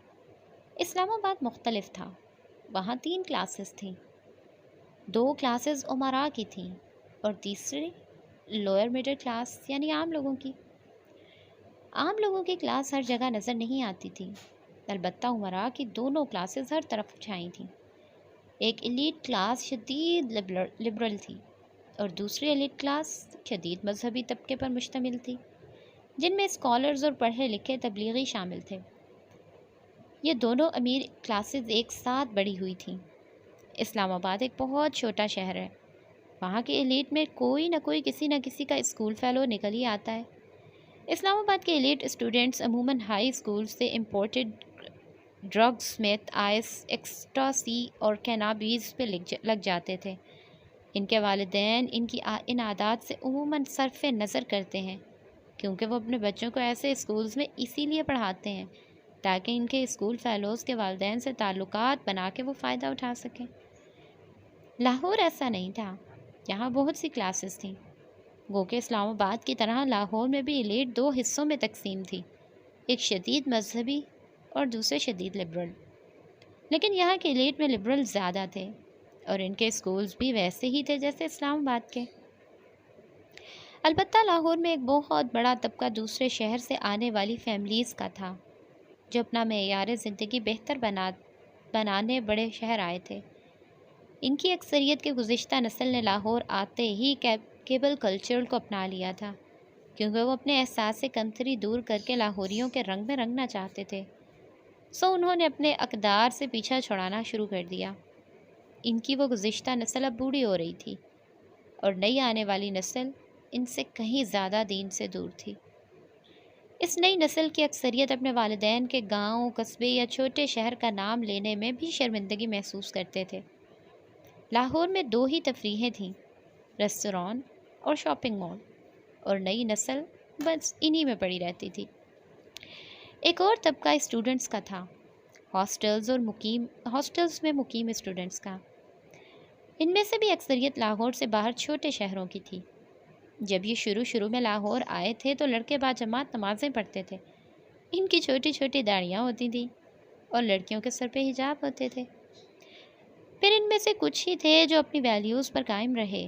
اسلام آباد مختلف تھا۔ وہاں 3 کلاسز تھیں۔ 2 کلاسز امراء کی تھیں اور تیسری لوئر مڈل کلاس یعنی عام لوگوں کی۔ عام لوگوں کی کلاس ہر جگہ نظر نہیں آتی تھی، البتہ امراء کی دونوں کلاسز ہر طرف چھائیں تھیں۔ ایک ایلیٹ کلاس شدید لبرل تھی اور دوسری ایلیٹ کلاس شدید مذہبی طبقے پر مشتمل تھی، جن میں اسکالرز اور پڑھے لکھے تبلیغی شامل تھے۔ یہ دونوں امیر کلاسز ایک ساتھ بڑھی ہوئی تھیں۔ اسلام آباد ایک بہت چھوٹا شہر ہے۔ وہاں کی ایلیٹ میں کوئی نہ کوئی کسی نہ کسی کا اسکول فیلو نکل ہی آتا ہے۔ اسلام آباد کے ایلیٹ اسٹوڈنٹس عموماً ہائی اسکول سے امپورٹڈ ڈرگز میتھ آئس ایکسٹاسی اور کینابیز پہ لگ جاتے تھے۔ ان کے والدین ان عادات سے عموماً صرف نظر کرتے ہیں، کیونکہ وہ اپنے بچوں کو ایسے اسکولز میں اسی لیے پڑھاتے ہیں تاکہ ان کے اسکول فیلوز کے والدین سے تعلقات بنا کے وہ فائدہ اٹھا سکیں۔ لاہور ایسا نہیں تھا۔ یہاں بہت سی کلاسز تھیں، گو کہ اسلام آباد کی طرح لاہور میں بھی ایلیٹ 2 حصوں میں تقسیم تھی، ایک شدید مذہبی اور دوسرے شدید لبرل۔ لیکن یہاں کے ایلیٹ میں لبرل زیادہ تھے اور ان کے اسکولز بھی ویسے ہی تھے جیسے اسلام آباد کے۔ البتہ لاہور میں ایک بہت بڑا طبقہ دوسرے شہر سے آنے والی فیملیز کا تھا، جو اپنا معیار زندگی بہتر بنانے بڑے شہر آئے تھے۔ ان کی اکثریت کے گزشتہ نسل نے لاہور آتے ہی کیبل کلچر کو اپنا لیا تھا، کیونکہ وہ اپنے احساس سے کمتری دور کر کے لاہوریوں کے رنگ میں رنگنا چاہتے تھے۔ انہوں نے اپنے اقدار سے پیچھا چھڑانا شروع کر دیا۔ ان کی وہ گزشتہ نسل اب بوڑھی ہو رہی تھی اور نئی آنے والی نسل ان سے کہیں زیادہ دین سے دور تھی۔ اس نئی نسل کی اکثریت اپنے والدین کے گاؤں، قصبے یا چھوٹے شہر کا نام لینے میں بھی شرمندگی محسوس کرتے تھے۔ لاہور میں 2 ہی تفریحیں تھیں، ریستوران اور شاپنگ مال، اور نئی نسل بس انہی میں پڑی رہتی تھی۔ ایک اور طبقہ اسٹوڈنٹس کا تھا، ہاسٹلز میں مقیم اسٹوڈنٹس کا۔ ان میں سے بھی اکثریت لاہور سے باہر چھوٹے شہروں کی تھی۔ جب یہ شروع میں لاہور آئے تھے تو لڑکے باجماعت نمازیں پڑھتے تھے۔ ان کی چھوٹی چھوٹی داڑھیاں ہوتی تھیں اور لڑکیوں کے سر پہ حجاب ہوتے تھے۔ پھر ان میں سے کچھ ہی تھے جو اپنی ویلیوز پر قائم رہے۔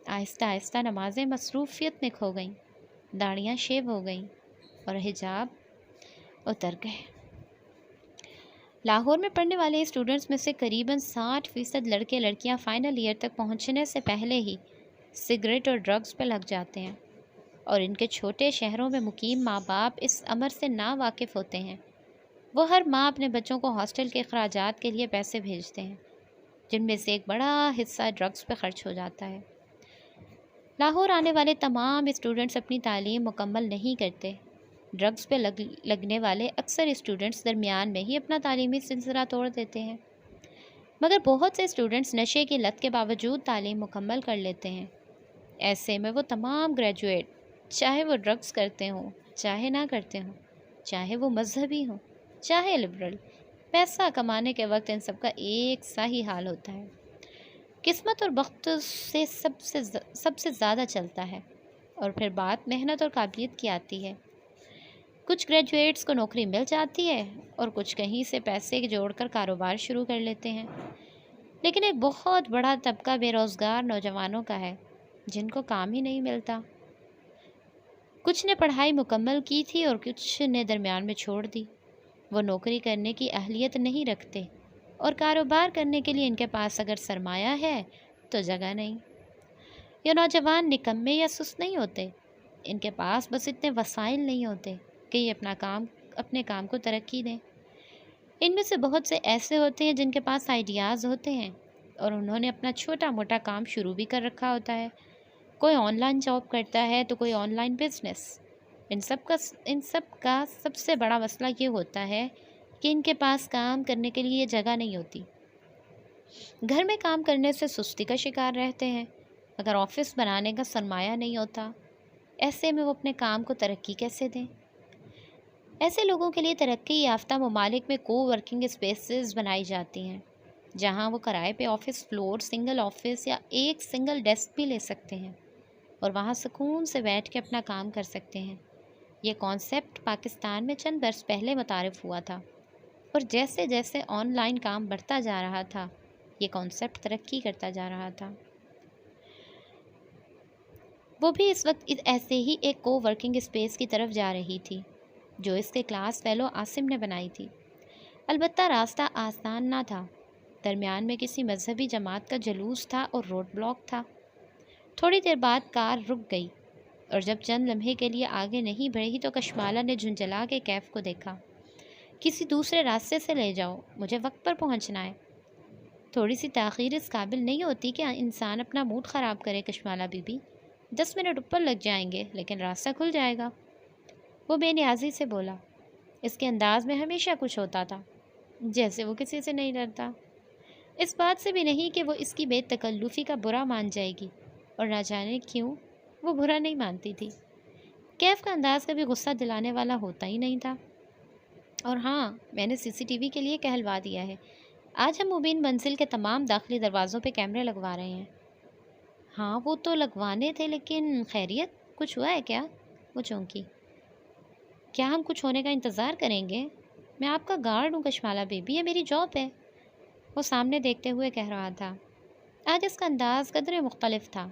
آہستہ آہستہ نمازیں مصروفیت میں کھو گئیں، داڑیاں شیو ہو گئیں اور حجاب اتر گئے۔ لاہور میں پڑھنے والے اسٹوڈنٹس میں سے قریباً 60% لڑکے لڑکیاں فائنل ایئر تک پہنچنے سے پہلے ہی سگریٹ اور ڈرگز پہ لگ جاتے ہیں، اور ان کے چھوٹے شہروں میں مقیم ماں باپ اس امر سے نا واقف ہوتے ہیں۔ وہ ہر ماہ اپنے بچوں کو ہاسٹل کے اخراجات کے لیے پیسے بھیجتے ہیں، جن میں سے ایک بڑا حصہ ڈرگز پہ خرچ ہو جاتا ہے۔ لاہور آنے والے تمام اسٹوڈنٹس اپنی تعلیم مکمل نہیں کرتے۔ ڈرگز پہ لگنے والے اکثر اسٹوڈنٹس درمیان میں ہی اپنا تعلیمی سلسلہ توڑ دیتے ہیں، مگر بہت سے اسٹوڈنٹس نشے کی لت کے باوجود تعلیم مکمل کر لیتے ہیں۔ ایسے میں وہ تمام گریجویٹ، چاہے وہ ڈرگز کرتے ہوں چاہے نہ کرتے ہوں، چاہے وہ مذہبی ہوں چاہے لبرل، پیسہ کمانے کے وقت ان سب کا ایک سا ہی حال ہوتا ہے۔ قسمت اور بخت سے سب سے زیادہ چلتا ہے، اور پھر بات محنت اور قابلیت کی آتی ہے۔ کچھ گریجویٹس کو نوکری مل جاتی ہے اور کچھ کہیں سے پیسے جوڑ کر کاروبار شروع کر لیتے ہیں، لیکن ایک بہت بڑا طبقہ بے روزگار نوجوانوں کا ہے جن کو کام ہی نہیں ملتا۔ کچھ نے پڑھائی مکمل کی تھی اور کچھ نے درمیان میں چھوڑ دی۔ وہ نوکری کرنے کی اہلیت نہیں رکھتے، اور کاروبار کرنے کے لیے ان کے پاس اگر سرمایہ ہے تو جگہ نہیں۔ یہ نوجوان نکمے یا سست نہیں ہوتے، ان کے پاس بس اتنے وسائل نہیں ہوتے کہ یہ اپنے کام کو ترقی دیں۔ ان میں سے بہت سے ایسے ہوتے ہیں جن کے پاس آئیڈیاز ہوتے ہیں اور انہوں نے اپنا چھوٹا موٹا کام شروع بھی کر رکھا ہوتا ہے۔ کوئی آن لائن جاب کرتا ہے تو کوئی آن لائن بزنس۔ ان سب کا سب سے بڑا مسئلہ یہ ہوتا ہے کہ ان کے پاس کام کرنے کے لیے جگہ نہیں ہوتی۔ گھر میں کام کرنے سے سستی کا شکار رہتے ہیں، اگر آفس بنانے کا سرمایہ نہیں ہوتا۔ ایسے میں وہ اپنے کام کو ترقی کیسے دیں؟ ایسے لوگوں کے لیے ترقی یافتہ ممالک میں کو ورکنگ اسپیسز بنائی جاتی ہیں، جہاں وہ کرائے پہ آفس فلور، سنگل آفس یا ایک سنگل ڈیسک بھی لے سکتے ہیں اور وہاں سکون سے بیٹھ کے اپنا کام کر سکتے ہیں۔ یہ کانسیپٹ پاکستان میں چند برس پہلے متعارف ہوا تھا، اور جیسے جیسے آن لائن کام بڑھتا جا رہا تھا، یہ کانسیپٹ ترقی کرتا جا رہا تھا۔ وہ بھی اس وقت ایسے ہی ایک کو ورکنگ اسپیس کی طرف جا رہی تھی جو اس کے کلاس فیلو عاصم نے بنائی تھی۔ البتہ راستہ آسان نہ تھا، درمیان میں کسی مذہبی جماعت کا جلوس تھا اور روڈ بلاک تھا۔ تھوڑی دیر بعد کار رک گئی، اور جب چند لمحے کے لیے آگے نہیں بڑھی تو کشمالہ نے جھنجھلا کے کیف کو دیکھا۔ کسی دوسرے راستے سے لے جاؤ، مجھے وقت پر پہنچنا ہے۔ تھوڑی سی تاخیر اس قابل نہیں ہوتی کہ انسان اپنا موڈ خراب کرے کشمالہ بی بی۔ 10 منٹ اوپر لگ جائیں گے لیکن راستہ کھل جائے گا، وہ بے نیازی سے بولا۔ اس کے انداز میں ہمیشہ کچھ ہوتا تھا، جیسے وہ کسی سے نہیں ڈرتا۔ اس بات سے بھی نہیں کہ وہ اس کی بے تکلفی کا برا مان جائے گی، اور نہ جانے کیوں وہ برا نہیں مانتی تھی۔ کیف کا انداز کبھی غصہ دلانے والا ہوتا ہی نہیں تھا۔ اور ہاں، میں نے CCTV کے لیے کہلوا دیا ہے، آج ہم مبین منزل کے تمام داخلی دروازوں پہ کیمرے لگوا رہے ہیں۔ ہاں وہ تو لگوانے تھے، لیکن خیریت کچھ ہوا ہے کیا؟ وہ چونکی۔ کیا ہم کچھ ہونے کا انتظار کریں گے؟ میں آپ کا گارڈ ہوں کشمالہ بیبی، یہ میری جاب ہے، وہ سامنے دیکھتے ہوئے کہہ رہا تھا۔ آج اس کا انداز قدرے مختلف تھا،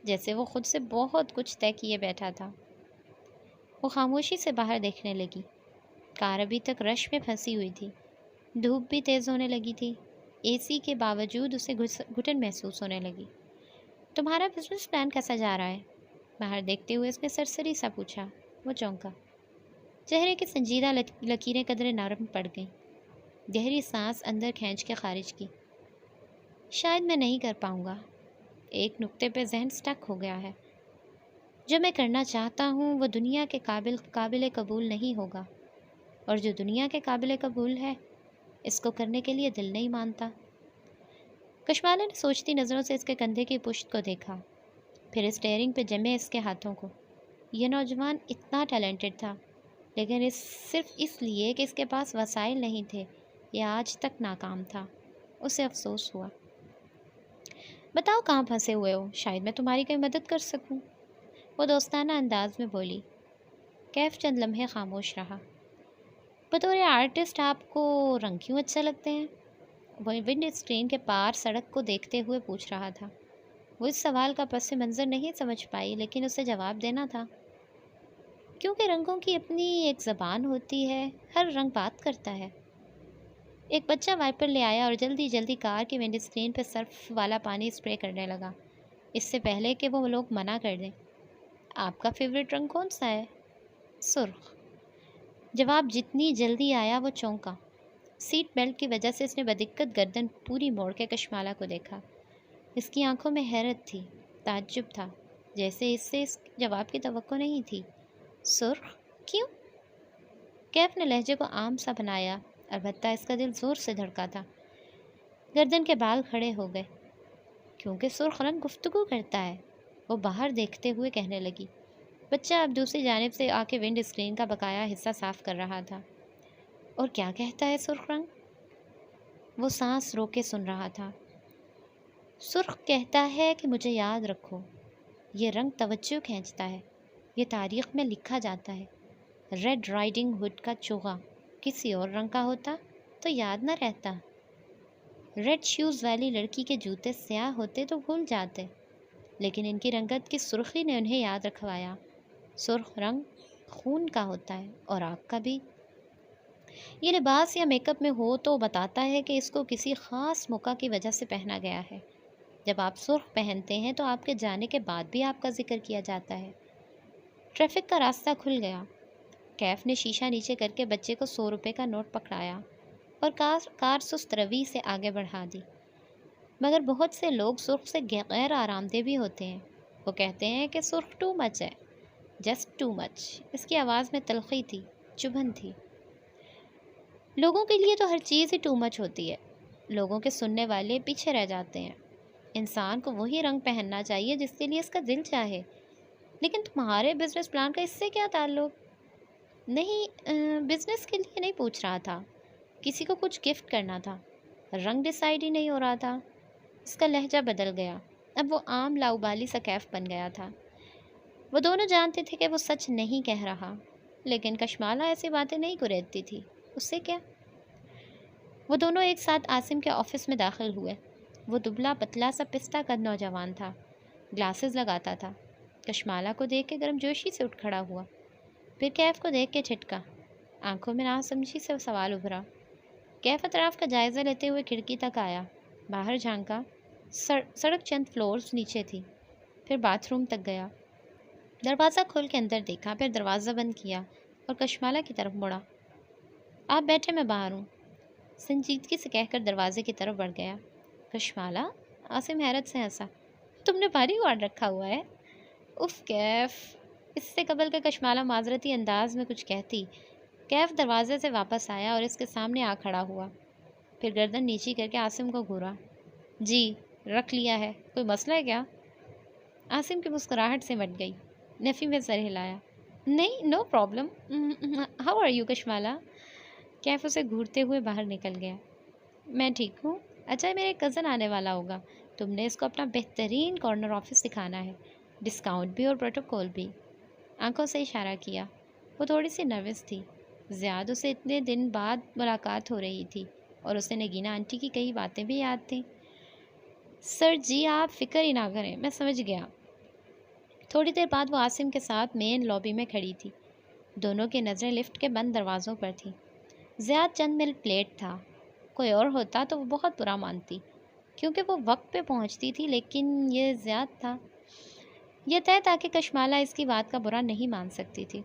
جیسے وہ خود سے بہت کچھ طے کیے بیٹھا تھا۔ وہ خاموشی سے باہر دیکھنے لگی۔ کار ابھی تک رش میں پھنسی ہوئی تھی، دھوپ بھی تیز ہونے لگی تھی، AC کے باوجود اسے گھٹن محسوس ہونے لگی۔ تمہارا بزنس پلان کیسا جا رہا ہے؟ باہر دیکھتے ہوئے اس نے سرسری سا پوچھا۔ وہ چونکا، چہرے کی سنجیدہ لکیریں قدرے نرم پڑ گئیں۔ گہری سانس اندر کھینچ کے خارج کی۔ شاید میں نہیں کر پاؤں گا، ایک نقطے پہ ذہن سٹک ہو گیا ہے۔ جو میں کرنا چاہتا ہوں وہ دنیا کے قابل قبول نہیں ہوگا، اور جو دنیا کے قابل قبول ہے اس کو کرنے کے لیے دل نہیں مانتا۔ کشمالہ نے سوچتی نظروں سے اس کے کندھے کی پشت کو دیکھا، پھر اسٹیئرنگ پہ جمے اس کے ہاتھوں کو۔ یہ نوجوان اتنا ٹیلنٹڈ تھا، لیکن صرف اس لیے کہ اس کے پاس وسائل نہیں تھے، یہ آج تک ناکام تھا۔ اسے افسوس ہوا۔ بتاؤ کہاں پھنسے ہوئے ہو، شاید میں تمہاری کوئی مدد کر سکوں، وہ دوستانہ انداز میں بولی۔ کیف چند لمحے خاموش رہا۔ بطور آرٹسٹ آپ کو رنگ کیوں اچھا لگتے ہیں؟ وہ ونڈ اسکرین کے پار سڑک کو دیکھتے ہوئے پوچھ رہا تھا۔ وہ اس سوال کا پس منظر نہیں سمجھ پائی، لیکن اسے جواب دینا تھا۔ کیونکہ رنگوں کی اپنی ایک زبان ہوتی ہے، ہر رنگ بات کرتا ہے۔ ایک بچہ وائپر لے آیا اور جلدی جلدی کار کی ونڈ اسکرین پہ سرف والا پانی اسپرے کرنے لگا، اس سے پہلے کہ وہ لوگ منع کر دیں۔ آپ کا فیوریٹ رنگ کون سا ہے؟ سرخ۔ جواب جتنی جلدی آیا وہ چونکا۔ سیٹ بیلٹ کی وجہ سے اس نے بدقت گردن پوری موڑ کے کشمالہ کو دیکھا۔ اس کی آنکھوں میں حیرت تھی، تعجب تھا، جیسے اس سے اس جواب کی توقع نہیں تھی۔ سرخ کیوں؟ کیف نے لہجے کو عام سا بنایا، البتہ اس کا دل زور سے دھڑکا تھا۔ گردن کے بال کھڑے ہو گئے۔ کیونکہ سرخ رنگ گفتگو کرتا ہے، وہ باہر دیکھتے ہوئے کہنے لگی۔ بچہ اب دوسری جانب سے آ کے ونڈ اسکرین کا بقایا حصہ صاف کر رہا تھا۔ اور کیا کہتا ہے سرخ رنگ؟ وہ سانس روکے سن رہا تھا۔ سرخ کہتا ہے کہ مجھے یاد رکھو، یہ رنگ توجہ کھینچتا ہے، یہ تاریخ میں لکھا جاتا ہے۔ ریڈ رائڈنگ ہوڈ کا چوغا کسی اور رنگ کا ہوتا تو یاد نہ رہتا۔ ریڈ شوز والی لڑکی کے جوتے سیاہ ہوتے تو بھول جاتے، لیکن ان کی رنگت کی سرخی نے انہیں یاد رکھوایا۔ سرخ رنگ خون کا ہوتا ہے اور آگ کا بھی۔ یہ لباس یا میک اپ میں ہو تو بتاتا ہے کہ اس کو کسی خاص موقع کی وجہ سے پہنا گیا ہے۔ جب آپ سرخ پہنتے ہیں تو آپ کے جانے کے بعد بھی آپ کا ذکر کیا جاتا ہے۔ ٹریفک کا راستہ کھل گیا۔ کیف نے شیشہ نیچے کر کے بچے کو 100 روپے کا نوٹ پکڑایا اور کار سست روی سے آگے بڑھا دی۔ مگر بہت سے لوگ سرخ سے غیر آرام دہ بھی ہوتے ہیں۔ وہ کہتے ہیں کہ سرخ ٹو مچ ہے، جسٹ ٹو مچ۔ اس کی آواز میں تلخی تھی، چبھن تھی۔ لوگوں کے لیے تو ہر چیز ہی ٹو مچ ہوتی ہے، لوگوں کے سننے والے پیچھے رہ جاتے ہیں۔ انسان کو وہی رنگ پہننا چاہیے جس کے لیے اس کا دل چاہے۔ لیکن تمہارے بزنس پلان کا اس سے کیا تعلق؟ نہیں، بزنس کے لیے نہیں پوچھ رہا تھا، کسی کو کچھ گفٹ کرنا تھا۔ رنگ ڈیسائیڈ ہی نہیں ہو رہا تھا۔ اس کا لہجہ بدل گیا، اب وہ عام لاؤبالی سا کیف بن گیا تھا۔ وہ دونوں جانتے تھے کہ وہ سچ نہیں کہہ رہا، لیکن کشمالہ ایسی باتیں نہیں گریزتی تھی، اس سے کیا؟ وہ دونوں ایک ساتھ عاصم کے آفس میں داخل ہوئے۔ وہ دبلا پتلا سا پستہ قد نوجوان تھا، گلاسز لگاتا تھا۔ کشمالہ کو دیکھ کے گرم جوشی سے اٹھ کھڑا ہوا، پھر کیف کو دیکھ کے چھٹکا۔ آنکھوں میں ناسمجھی سے سوال ابھرا۔ کیف اطراف کا جائزہ لیتے ہوئے کھڑکی تک آیا، باہر جھانکا۔ سڑک چند فلورز نیچے تھی، پھر باتھ روم تک گیا۔ دروازہ کھول کے اندر دیکھا، پھر دروازہ بند کیا اور کشمالہ کی طرف مڑا۔ آپ بیٹھے، میں باہر ہوں، سنجیدگی سے کہہ کر دروازے کی طرف بڑھ گیا۔ کشمالہ؟ عاصم حیرت سے ہنسا۔ تم نے بھاری گارڈ رکھا ہوا ہے۔ اف کیف! اس سے قبل کہ کشمالہ معذرتی انداز میں کچھ کہتی، کیف دروازے سے واپس آیا اور اس کے سامنے آ کھڑا ہوا، پھر گردن نیچی کر کے عاصم کو گھورا۔ جی رکھ لیا ہے، کوئی مسئلہ ہے کیا؟ عاصم کی مسکراہٹ سے مٹ گئی، نفی میں سر ہلایا۔ نہیں، no problem, how are you Kashmala? Kaif اسے گھورتے ہوئے باہر نکل گیا۔ میں ٹھیک ہوں۔ اچھا، میرے کزن آنے والا ہوگا، تم نے اس کو اپنا بہترین کارنر آفس دکھانا ہے، ڈسکاؤنٹ بھی اور پروٹوکول بھی۔ آنکھوں سے اشارہ کیا۔ وہ تھوڑی سی نروس تھی، زیاد اسے اتنے دن بعد ملاقات ہو رہی تھی اور اسے نگینا آنٹی کی کئی باتیں بھی یاد تھیں۔ سر جی آپ فکر ہی نہ کریں، میں سمجھ گیا۔ تھوڑی دیر بعد وہ عاصم کے ساتھ مین لابی میں کھڑی تھی، دونوں کی نظریں لفٹ کے بند دروازوں پر تھیں۔ زیاد چند منٹ لیٹ تھا، کوئی اور ہوتا تو وہ بہت برا مانتی، کیونکہ وہ وقت پہ پہنچتی تھی، لیکن یہ زیاد تھا۔ یہ طے تھا کہ کشمالہ اس کی بات کا برا نہیں مان سکتی تھی۔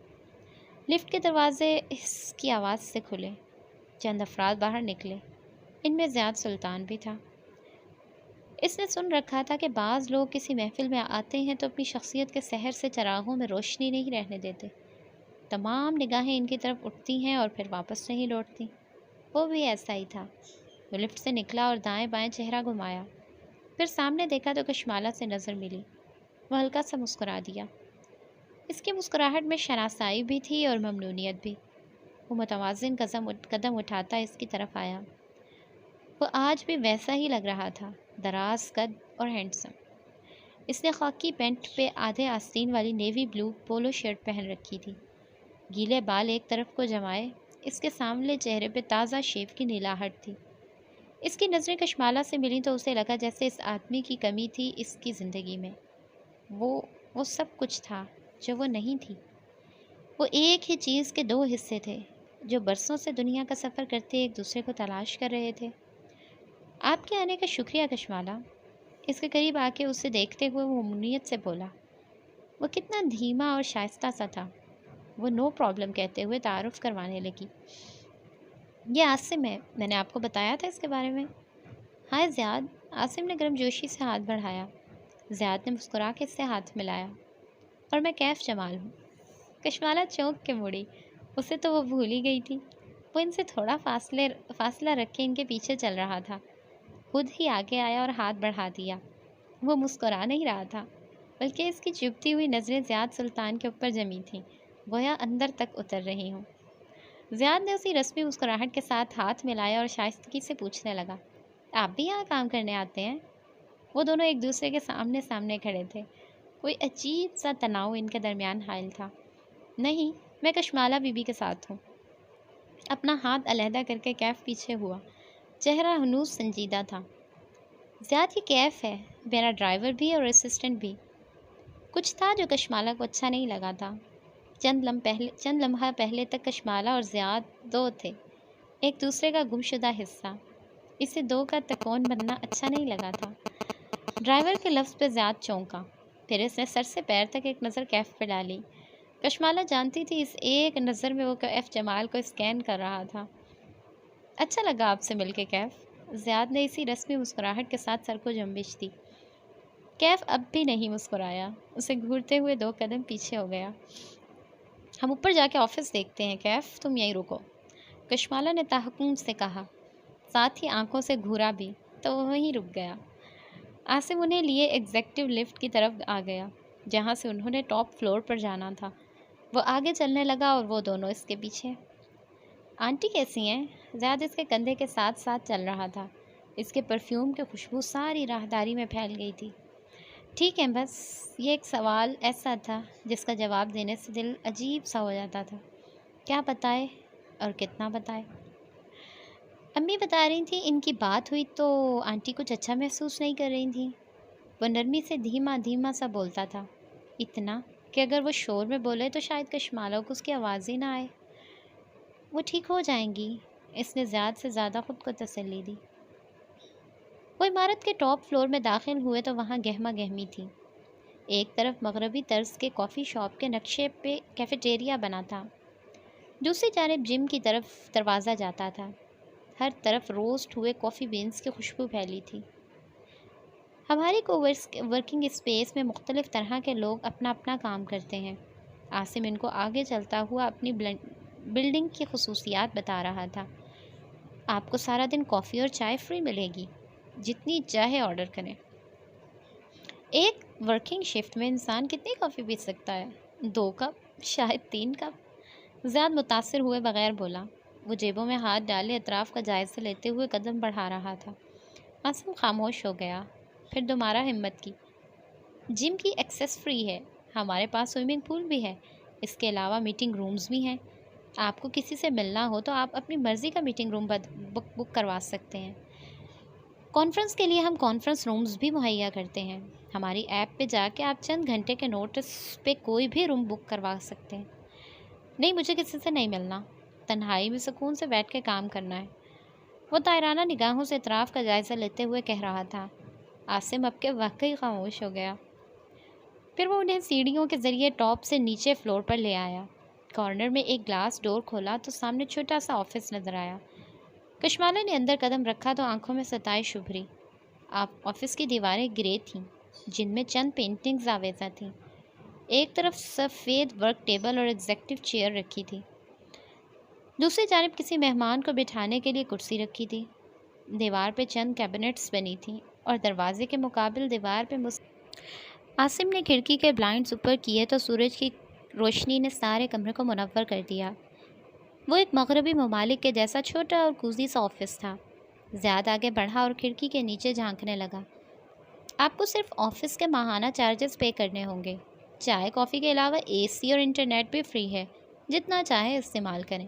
لفٹ کے دروازے اس کی آواز سے کھلے، چند افراد باہر نکلے، ان میں زیاد سلطان بھی تھا۔ اس نے سن رکھا تھا کہ بعض لوگ کسی محفل میں آتے ہیں تو اپنی شخصیت کے سحر سے چراغوں میں روشنی نہیں رہنے دیتے، تمام نگاہیں ان کی طرف اٹھتی ہیں اور پھر واپس نہیں لوٹتی۔ وہ بھی ایسا ہی تھا۔ وہ لفٹ سے نکلا اور دائیں بائیں چہرہ گھمایا، پھر سامنے دیکھا تو کشمالہ سے نظر ملی۔ وہ ہلکا سا مسکرا دیا۔ اس کی مسکراہٹ میں شناسائی بھی تھی اور ممنونیت بھی۔ وہ متوازن قدم اٹھاتا اس کی طرف آیا۔ وہ آج بھی ویسا ہی لگ رہا تھا، دراز قد اور ہینڈسم۔ اس نے خاکی پینٹ پہ آدھے آستین والی نیوی بلو پولو شرٹ پہن رکھی تھی، گیلے بال ایک طرف کو جمائے اس کے سامنے چہرے پہ تازہ شیو کی نیلاہٹ تھی۔ اس کی نظریں کشمالہ سے ملیں تو اسے لگا جیسے اس آدمی کی کمی تھی اس کی زندگی میں۔ وہ سب کچھ تھا جو وہ نہیں تھی۔ وہ ایک ہی چیز کے دو حصے تھے جو برسوں سے دنیا کا سفر کرتے ایک دوسرے کو تلاش کر رہے تھے۔ آپ کے آنے کا شکریہ کشمالہ، اس کے قریب آ کے اسے دیکھتے ہوئے وہ ممنونیت سے بولا۔ وہ کتنا دھیما اور شائستہ سا تھا۔ وہ نو پرابلم کہتے ہوئے تعارف کروانے لگی۔ یہ عاصم ہے، میں نے آپ کو بتایا تھا اس کے بارے میں۔ ہائے زیاد، عاصم نے گرم جوشی سے ہاتھ بڑھایا۔ زیاد نے مسکرا کے اس سے ہاتھ ملایا۔ اور میں کیف جمال ہوں۔ کشمالہ چونک کے مڑی، اسے تو وہ بھول ہی گئی تھی۔ وہ ان سے تھوڑا فاصلہ رکھ کے ان کے پیچھے چل رہا تھا، خود ہی آگے آیا اور ہاتھ بڑھا دیا۔ وہ مسکرا نہیں رہا تھا، بلکہ اس کی چبھتی ہوئی نظریں زیاد سلطان کے اوپر جمی تھیں، گویا اندر تک اتر رہی ہوں۔ زیاد نے اسی رسمی مسکراہٹ کے ساتھ ہاتھ ملایا اور شائستگی سے پوچھنے لگا، آپ بھی یہاں کام کرنے آتے ہیں؟ وہ دونوں ایک دوسرے کے سامنے سامنے کھڑے تھے۔ کوئی عجیب سا تناؤ ان کے درمیان حائل تھا۔ نہیں، میں کشمالہ بی بی کے ساتھ ہوں۔ اپنا ہاتھ علیحدہ کر کے کیف پیچھے ہوا، چہرہ ہنوز سنجیدہ تھا۔ زیاد یہ کیف ہے، میرا ڈرائیور بھی اور اسسٹنٹ بھی۔ کچھ تھا جو کشمالہ کو اچھا نہیں لگا تھا۔ چند لمحہ پہلے تک کشمالہ اور زیاد دو تھے، ایک دوسرے کا گمشدہ حصہ۔ اسے دو کا تکون بننا اچھا نہیں لگا تھا۔ ڈرائیور کے لفظ پہ زیاد چونکا، پھر اس نے سر سے پیر تک ایک نظر کیف پہ ڈالی۔ کشمالہ جانتی تھی اس ایک نظر میں وہ کیف جمال کو اسکین کر رہا تھا۔ اچھا لگا آپ سے مل کے کیف، زیاد نے اسی رسمی مسکراہٹ کے ساتھ سر کو جنبش دی۔ کیف اب بھی نہیں مسکرایا، اسے گھورتے ہوئے 2 قدم پیچھے ہو گیا۔ ہم اوپر جا کے آفس دیکھتے ہیں کیف، تم یہیں رکو، کشمالہ نے تحکم سے کہا، ساتھ ہی آنکھوں سے گھورا بھی، تو وہ وہیں رک گیا۔ عاصم انہیں لیے ایگزیکٹو لفٹ کی طرف آ گیا، جہاں سے انہوں نے ٹاپ فلور پر جانا تھا۔ وہ آگے چلنے لگا اور وہ دونوں اس کے پیچھے۔ آنٹی کیسی ہیں؟ زیاد اس کے کندھے کے ساتھ ساتھ چل رہا تھا۔ اس کے پرفیوم کی خوشبو ساری راہداری میں پھیل گئی تھی۔ ٹھیک ہے، بس یہ ایک سوال ایسا تھا جس کا جواب دینے سے دل عجیب سا ہو جاتا تھا۔ کیا بتائے اور کتنا بتائے؟ امی بتا رہی تھیں ان کی بات ہوئی تو آنٹی کچھ اچھا محسوس نہیں کر رہی تھیں۔ وہ نرمی سے دھیما سا بولتا تھا، اتنا کہ اگر وہ شور میں بولے تو شاید کشمالہ کو اس کی آواز ہی نہ آئے۔ وہ ٹھیک ہو جائیں گی، اس نے زیاد سے زیادہ خود کو تسلی دی۔ وہ عمارت کے ٹاپ فلور میں داخل ہوئے تو وہاں گہما گہمی تھی۔ ایک طرف مغربی طرز کے کافی شاپ کے نقشے پہ کیفیٹیریا بنا تھا، دوسری جانب جم کی طرف دروازہ جاتا تھا۔ ہر طرف روسٹ ہوئے کافی بینز کی خوشبو پھیلی تھی۔ ہماری ورکنگ اسپیس میں مختلف طرح کے لوگ اپنا اپنا کام کرتے ہیں۔ عاصم ان کو آگے چلتا ہوا اپنی بلڈنگ کی خصوصیات بتا رہا تھا۔ آپ کو سارا دن کافی اور چائے فری ملے گی، جتنی چاہے آرڈر کریں۔ ایک ورکنگ شفٹ میں انسان کتنی کافی پی سکتا ہے؟ 2 کپ، شاید 3 کپ۔ زیاد متاثر ہوئے بغیر بولا۔ وہ جیبوں میں ہاتھ ڈالے اطراف کا جائزہ لیتے ہوئے قدم بڑھا رہا تھا۔ عاصم خاموش ہو گیا، پھر دوبارہ ہمت کی۔ جم کی ایکسیس فری ہے، ہمارے پاس سوئمنگ پول بھی ہے، اس کے علاوہ میٹنگ رومز بھی ہیں۔ آپ کو کسی سے ملنا ہو تو آپ اپنی مرضی کا میٹنگ روم بک کروا سکتے ہیں۔ کانفرنس کے لیے ہم کانفرنس رومز بھی مہیا کرتے ہیں۔ ہماری ایپ پہ جا کے آپ چند گھنٹے کے نوٹس پہ کوئی بھی روم بک کروا سکتے ہیں۔ نہیں، مجھے کسی سے نہیں ملنا، تنہائی میں سکون سے بیٹھ کے کام کرنا ہے۔ وہ طائرانہ نگاہوں سے اطراف کا جائزہ لیتے ہوئے کہہ رہا تھا۔ عاصم اب کے واقعی خاموش ہو گیا۔ پھر وہ انہیں سیڑھیوں کے ذریعے ٹاپ سے نیچے فلور پر لے آیا۔ کارنر میں ایک گلاس ڈور کھولا تو سامنے چھوٹا سا آفس نظر آیا۔ کشمالہ نے اندر قدم رکھا تو آنکھوں میں ستائش ابھری۔ آفس کی دیواریں گرے تھیں، جن میں چند پینٹنگز آویزاں تھیں۔ ایک طرف سفید ورک ٹیبل اور ایگزیکٹو چیئر رکھی تھی، دوسری جانب کسی مہمان کو بٹھانے کے لیے کرسی رکھی تھی۔ دیوار پہ چند کیبنٹس بنی تھیں اور دروازے کے مقابل دیوار پہ عاصم نے کھڑکی کے بلائنڈز اوپر کیے تو سورج کی روشنی نے سارے کمرے کو منور کر دیا۔ وہ ایک مغربی ممالک کے جیسا چھوٹا اور کوزی سا آفس تھا۔ زیاد آگے بڑھا اور کھڑکی کے نیچے جھانکنے لگا۔ آپ کو صرف آفس کے ماہانہ چارجز پے کرنے ہوں گے۔ چائے کافی کے علاوہ AC اور انٹرنیٹ بھی فری ہے، جتنا چاہے استعمال کریں۔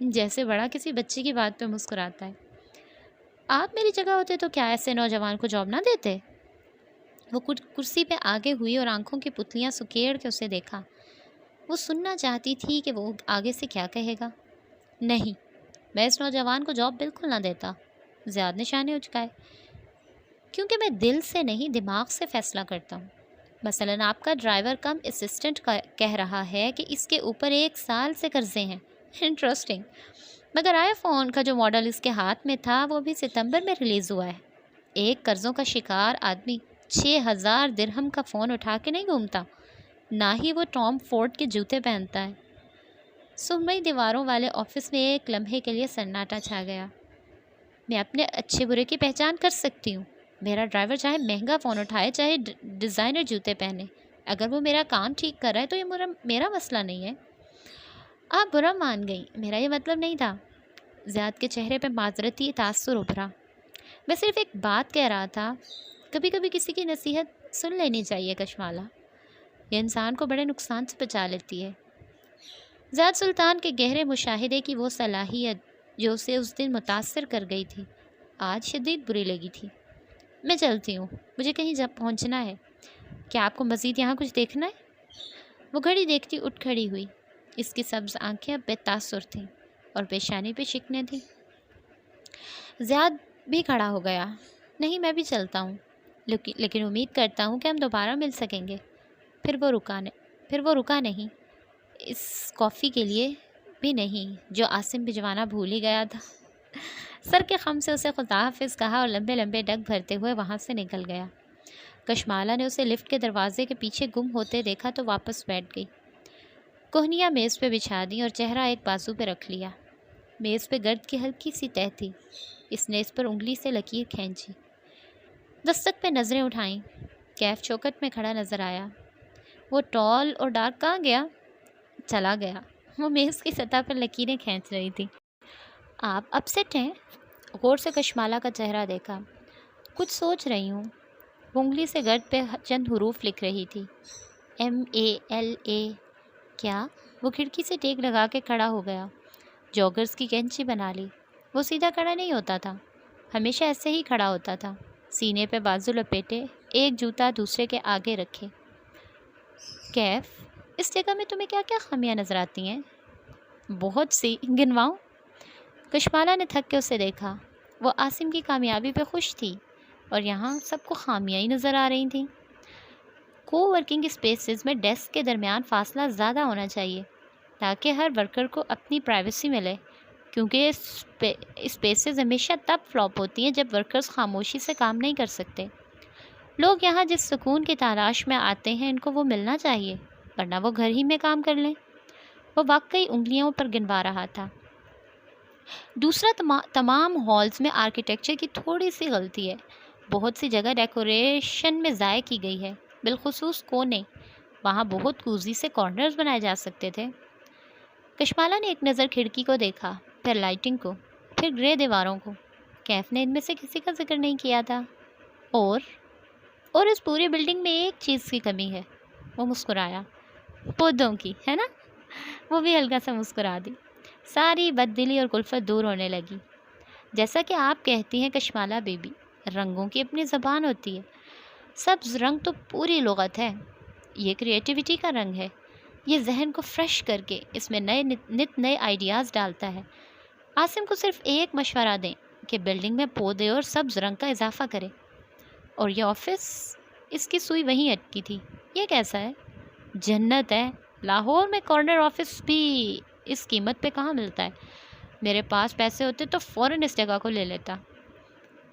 جیسے بڑا کسی بچے کی بات پہ مسکراتا ہے۔ آپ میری جگہ ہوتے تو کیا ایسے نوجوان کو جاب نہ دیتے؟ وہ کرسی پہ آگے ہوئی اور آنکھوں کی پتلیاں سکیڑ کے اسے دیکھا۔ وہ سننا چاہتی تھی کہ وہ آگے سے کیا کہے گا۔ نہیں، میں اس نوجوان کو جاب بالکل نہ دیتا۔ زیاد نے شانے اچکائے۔ کیونکہ میں دل سے نہیں دماغ سے فیصلہ کرتا ہوں۔ مثلاً آپ کا ڈرائیور کم اسسٹنٹ کہہ رہا ہے کہ اس کے اوپر 1 سال سے قرضے ہیں۔ انٹرسٹنگ۔ مگر آئی فون کا جو ماڈل اس کے ہاتھ میں تھا وہ بھی ستمبر میں ریلیز ہوا ہے۔ ایک قرضوں کا شکار آدمی 6000 درہم کا فون اٹھا کے نہیں گھومتا، نہ ہی وہ ٹام فورڈ کے جوتے پہنتا ہے۔ سرمئی دیواروں والے آفس میں ایک لمحے کے لیے سناٹا چھا گیا۔ میں اپنے اچھے برے کی پہچان کر سکتی ہوں۔ میرا ڈرائیور چاہے مہنگا فون اٹھائے چاہے ڈیزائنر جوتے پہنے، اگر وہ میرا کام ٹھیک کر رہا ہے تو یہ میرا مسئلہ نہیں ہے۔ آپ برا مان گئی، میرا یہ مطلب نہیں تھا۔ زیاد کے چہرے پہ معذرتی تاثر ابھرا۔ میں صرف ایک بات کہہ رہا تھا، کبھی کبھی کسی کی نصیحت سن لینی چاہیے کشمالہ، یہ انسان کو بڑے نقصان سے بچا لیتی ہے۔ زیاد سلطان کے گہرے مشاہدے کی وہ صلاحیت جو اسے اس دن متاثر کر گئی تھی آج شدید بری لگی تھی۔ میں چلتی ہوں، مجھے کہیں پہنچنا ہے۔ کیا آپ کو مزید یہاں کچھ دیکھنا ہے؟ وہ گھڑی دیکھتی اٹھ کھڑی ہوئی۔ اس کی سبز آنکھیں اب بے تاثر تھیں اور پیشانی پہ شکنیں تھیں۔ زیاد بھی کھڑا ہو گیا۔ نہیں، میں بھی چلتا ہوں، لیکن امید کرتا ہوں کہ ہم دوبارہ مل سکیں گے۔ پھر وہ رکا نہیں، اس کافی کے لیے بھی نہیں جو عاصم بھجوانا بھول ہی گیا تھا۔ سر کے خم سے اسے خدا حافظ کہا اور لمبے لمبے ڈگ بھرتے ہوئے وہاں سے نکل گیا۔ کشمالہ نے اسے لفٹ کے دروازے کے پیچھے گم ہوتے دیکھا تو واپس بیٹھ گئی۔ کوہنیاں میز پہ بچھا دیں اور چہرہ ایک بازو پہ رکھ لیا۔ میز پہ گرد کی ہلکی سی تہہ تھی، اس نے اس پر انگلی سے لکیر کھینچی۔ دستک پہ نظریں اٹھائیں، کیف چوکٹ میں کھڑا نظر آیا۔ وہ ٹال اور ڈارک کہاں گیا؟ چلا گیا۔ وہ میز کی سطح پر لکیریں کھینچ رہی تھی۔ آپ اپسیٹ ہیں؟ غور سے کشمالہ کا چہرہ دیکھا۔ کچھ سوچ رہی ہوں۔ وہ انگلی سے گرد پہ چند حروف لکھ رہی تھی۔ MALA۔ کیا؟ وہ کھڑکی سے ٹیک لگا کے کھڑا ہو گیا۔ جوگرز کی کینچی بنا لی۔ وہ سیدھا کھڑا نہیں ہوتا تھا، ہمیشہ ایسے ہی کھڑا ہوتا تھا، سینے پہ بازو لپیٹے، ایک جوتا دوسرے کے آگے رکھے۔ کیف، اس جگہ میں تمہیں کیا کیا خامیاں نظر آتی ہیں؟ بہت سی، گنواؤں؟ کشمالہ نے تھک کے اسے دیکھا۔ وہ عاصم کی کامیابی پہ خوش تھی اور یہاں سب کو خامیاں ہی نظر آ رہی تھیں۔ کو ورکنگ اسپیسز میں ڈیسک کے درمیان فاصلہ زیادہ ہونا چاہیے تاکہ ہر ورکر کو اپنی پرائیویسی ملے، کیونکہ اسپیسز ہمیشہ تب فلاپ ہوتی ہیں جب ورکرز خاموشی سے کام نہیں کر سکتے۔ لوگ یہاں جس سکون کی تلاش میں آتے ہیں ان کو وہ ملنا چاہیے، ورنہ وہ گھر ہی میں کام کر لیں۔ وہ واقعی انگلیوں پر گنوا رہا تھا۔ دوسرا، تمام ہالز میں آرکیٹیکچر کی تھوڑی سی غلطی ہے۔ بہت سی جگہ ڈیکوریشن میں ضائع کی گئی ہے، بالخصوص کونے، وہاں بہت کوزی سے کارنرز بنائے جا سکتے تھے۔ کشمالہ نے ایک نظر کھڑکی کو دیکھا، پھر لائٹنگ کو، پھر گرے دیواروں کو۔ کیف نے ان میں سے کسی کا ذکر نہیں کیا تھا۔ اور اس پوری بلڈنگ میں ایک چیز کی کمی ہے۔ وہ مسکرایا۔ پودوں کی، ہے نا؟ وہ بھی ہلکا سا مسکرا دی۔ ساری بد دلی اور کلفت دور ہونے لگی۔ جیسا کہ آپ کہتی ہیں کشمالہ بیبی، رنگوں کی اپنی زبان ہوتی ہے۔ سبز رنگ تو پوری لغت ہے، یہ کریٹیوٹی کا رنگ ہے، یہ ذہن کو فریش کر کے اس میں نئے آئیڈیاز ڈالتا ہے۔ عاصم کو صرف ایک مشورہ دیں کہ بلڈنگ میں پودے اور سبز رنگ کا اضافہ کرے۔ اور یہ آفس، اس کی سوئی وہیں اٹکی تھی۔ یہ کیسا ہے؟ جنت ہے۔ لاہور میں کارنر آفس بھی اس قیمت پہ کہاں ملتا ہے۔ میرے پاس پیسے ہوتے تو فوراً اس جگہ کو لے لیتا۔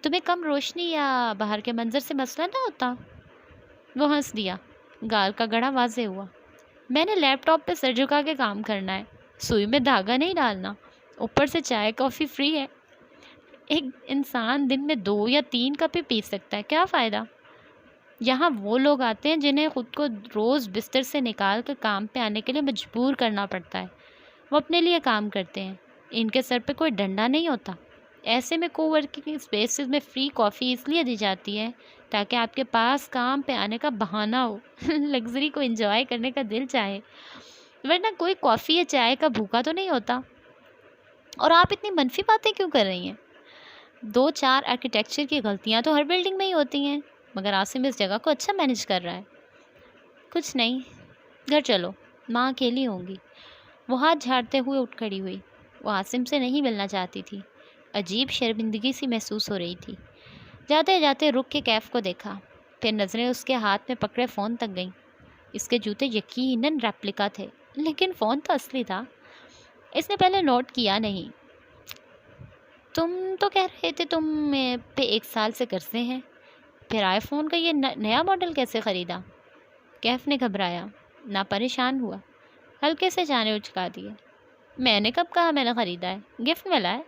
تمہیں کم روشنی یا باہر کے منظر سے مسئلہ نہ ہوتا؟ وہ ہنس دیا، گال کا گڑھا واضح ہوا۔ میں نے لیپ ٹاپ پہ سر جھکا کے کام کرنا ہے، سوئی میں دھاگا نہیں ڈالنا، اوپر سے چائے کافی فری ہے۔ ایک انسان دن میں 2 یا 3 کپ ہی پی سکتا ہے، کیا فائدہ؟ یہاں وہ لوگ آتے ہیں جنہیں خود کو روز بستر سے نکال کر کام پہ آنے کے لیے مجبور کرنا پڑتا ہے۔ وہ اپنے لیے کام کرتے ہیں، ان کے سر پہ کوئی ڈنڈا نہیں ہوتا۔ ایسے میں کو ورکنگ اسپیسز میں فری کافی اس لیے دی جاتی ہے تاکہ آپ کے پاس کام پہ آنے کا بہانہ ہو، لگژری کو انجوائے کرنے کا دل چاہے، ورنہ کوئی کافی یا چائے کا بھوکا تو نہیں ہوتا۔ اور آپ اتنی منفی باتیں کیوں کر رہی ہیں؟ 2-4 آرکیٹیکچر کی غلطیاں تو ہر بلڈنگ میں ہی ہوتی ہیں، مگر عاصم اس جگہ کو اچھا مینیج کر رہا ہے۔ کچھ نہیں، گھر چلو، ماں اکیلی ہوں گی۔ وہ ہاتھ جھاڑتے ہوئے اٹھ کھڑی ہوئی۔ وہ عاصم سے نہیں ملنا چاہتی تھی، عجیب شرمندگی سی محسوس ہو رہی تھی۔ جاتے جاتے رک کے کیف کو دیکھا، پھر نظریں اس کے ہاتھ میں پکڑے فون تک گئیں۔ اس کے جوتے یقیناً ریپلیکا تھے، لیکن فون تو اصلی تھا۔ اس نے پہلے نوٹ کیا نہیں۔ تم تو کہہ رہے تھے تم پہ 1 سال سے قرضے ہیں، پھر آئی فون کا یہ نیا ماڈل کیسے خریدا؟ کیف نے گھبرایا، نہ پریشان ہوا، ہلکے سے جانے اچکا دیے۔ میں نے کب کہا میں نے خریدا ہے؟ گفٹ ملا ہے۔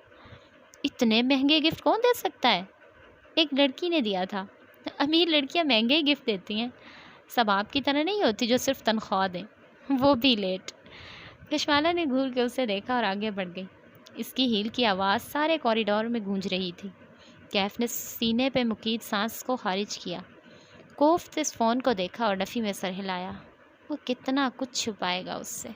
اتنے مہنگے گفٹ کون دے سکتا ہے؟ ایک لڑکی نے دیا تھا۔ امیر لڑکیاں مہنگے ہی گفٹ دیتی ہیں، سب آپ کی طرح نہیں ہوتی جو صرف تنخواہ دیں، وہ بھی لیٹ۔ کشمالہ نے گھور کے اسے دیکھا اور آگے بڑھ گئی۔ اس کی ہیل کی آواز سارے کوریڈور میں گونج رہی تھی۔ کیف نے سینے پہ مقید سانس کو خارج کیا، کوفت اس فون کو دیکھا اور نفی میں سر ہلایا۔ وہ کتنا کچھ چھپائے گا اس سے۔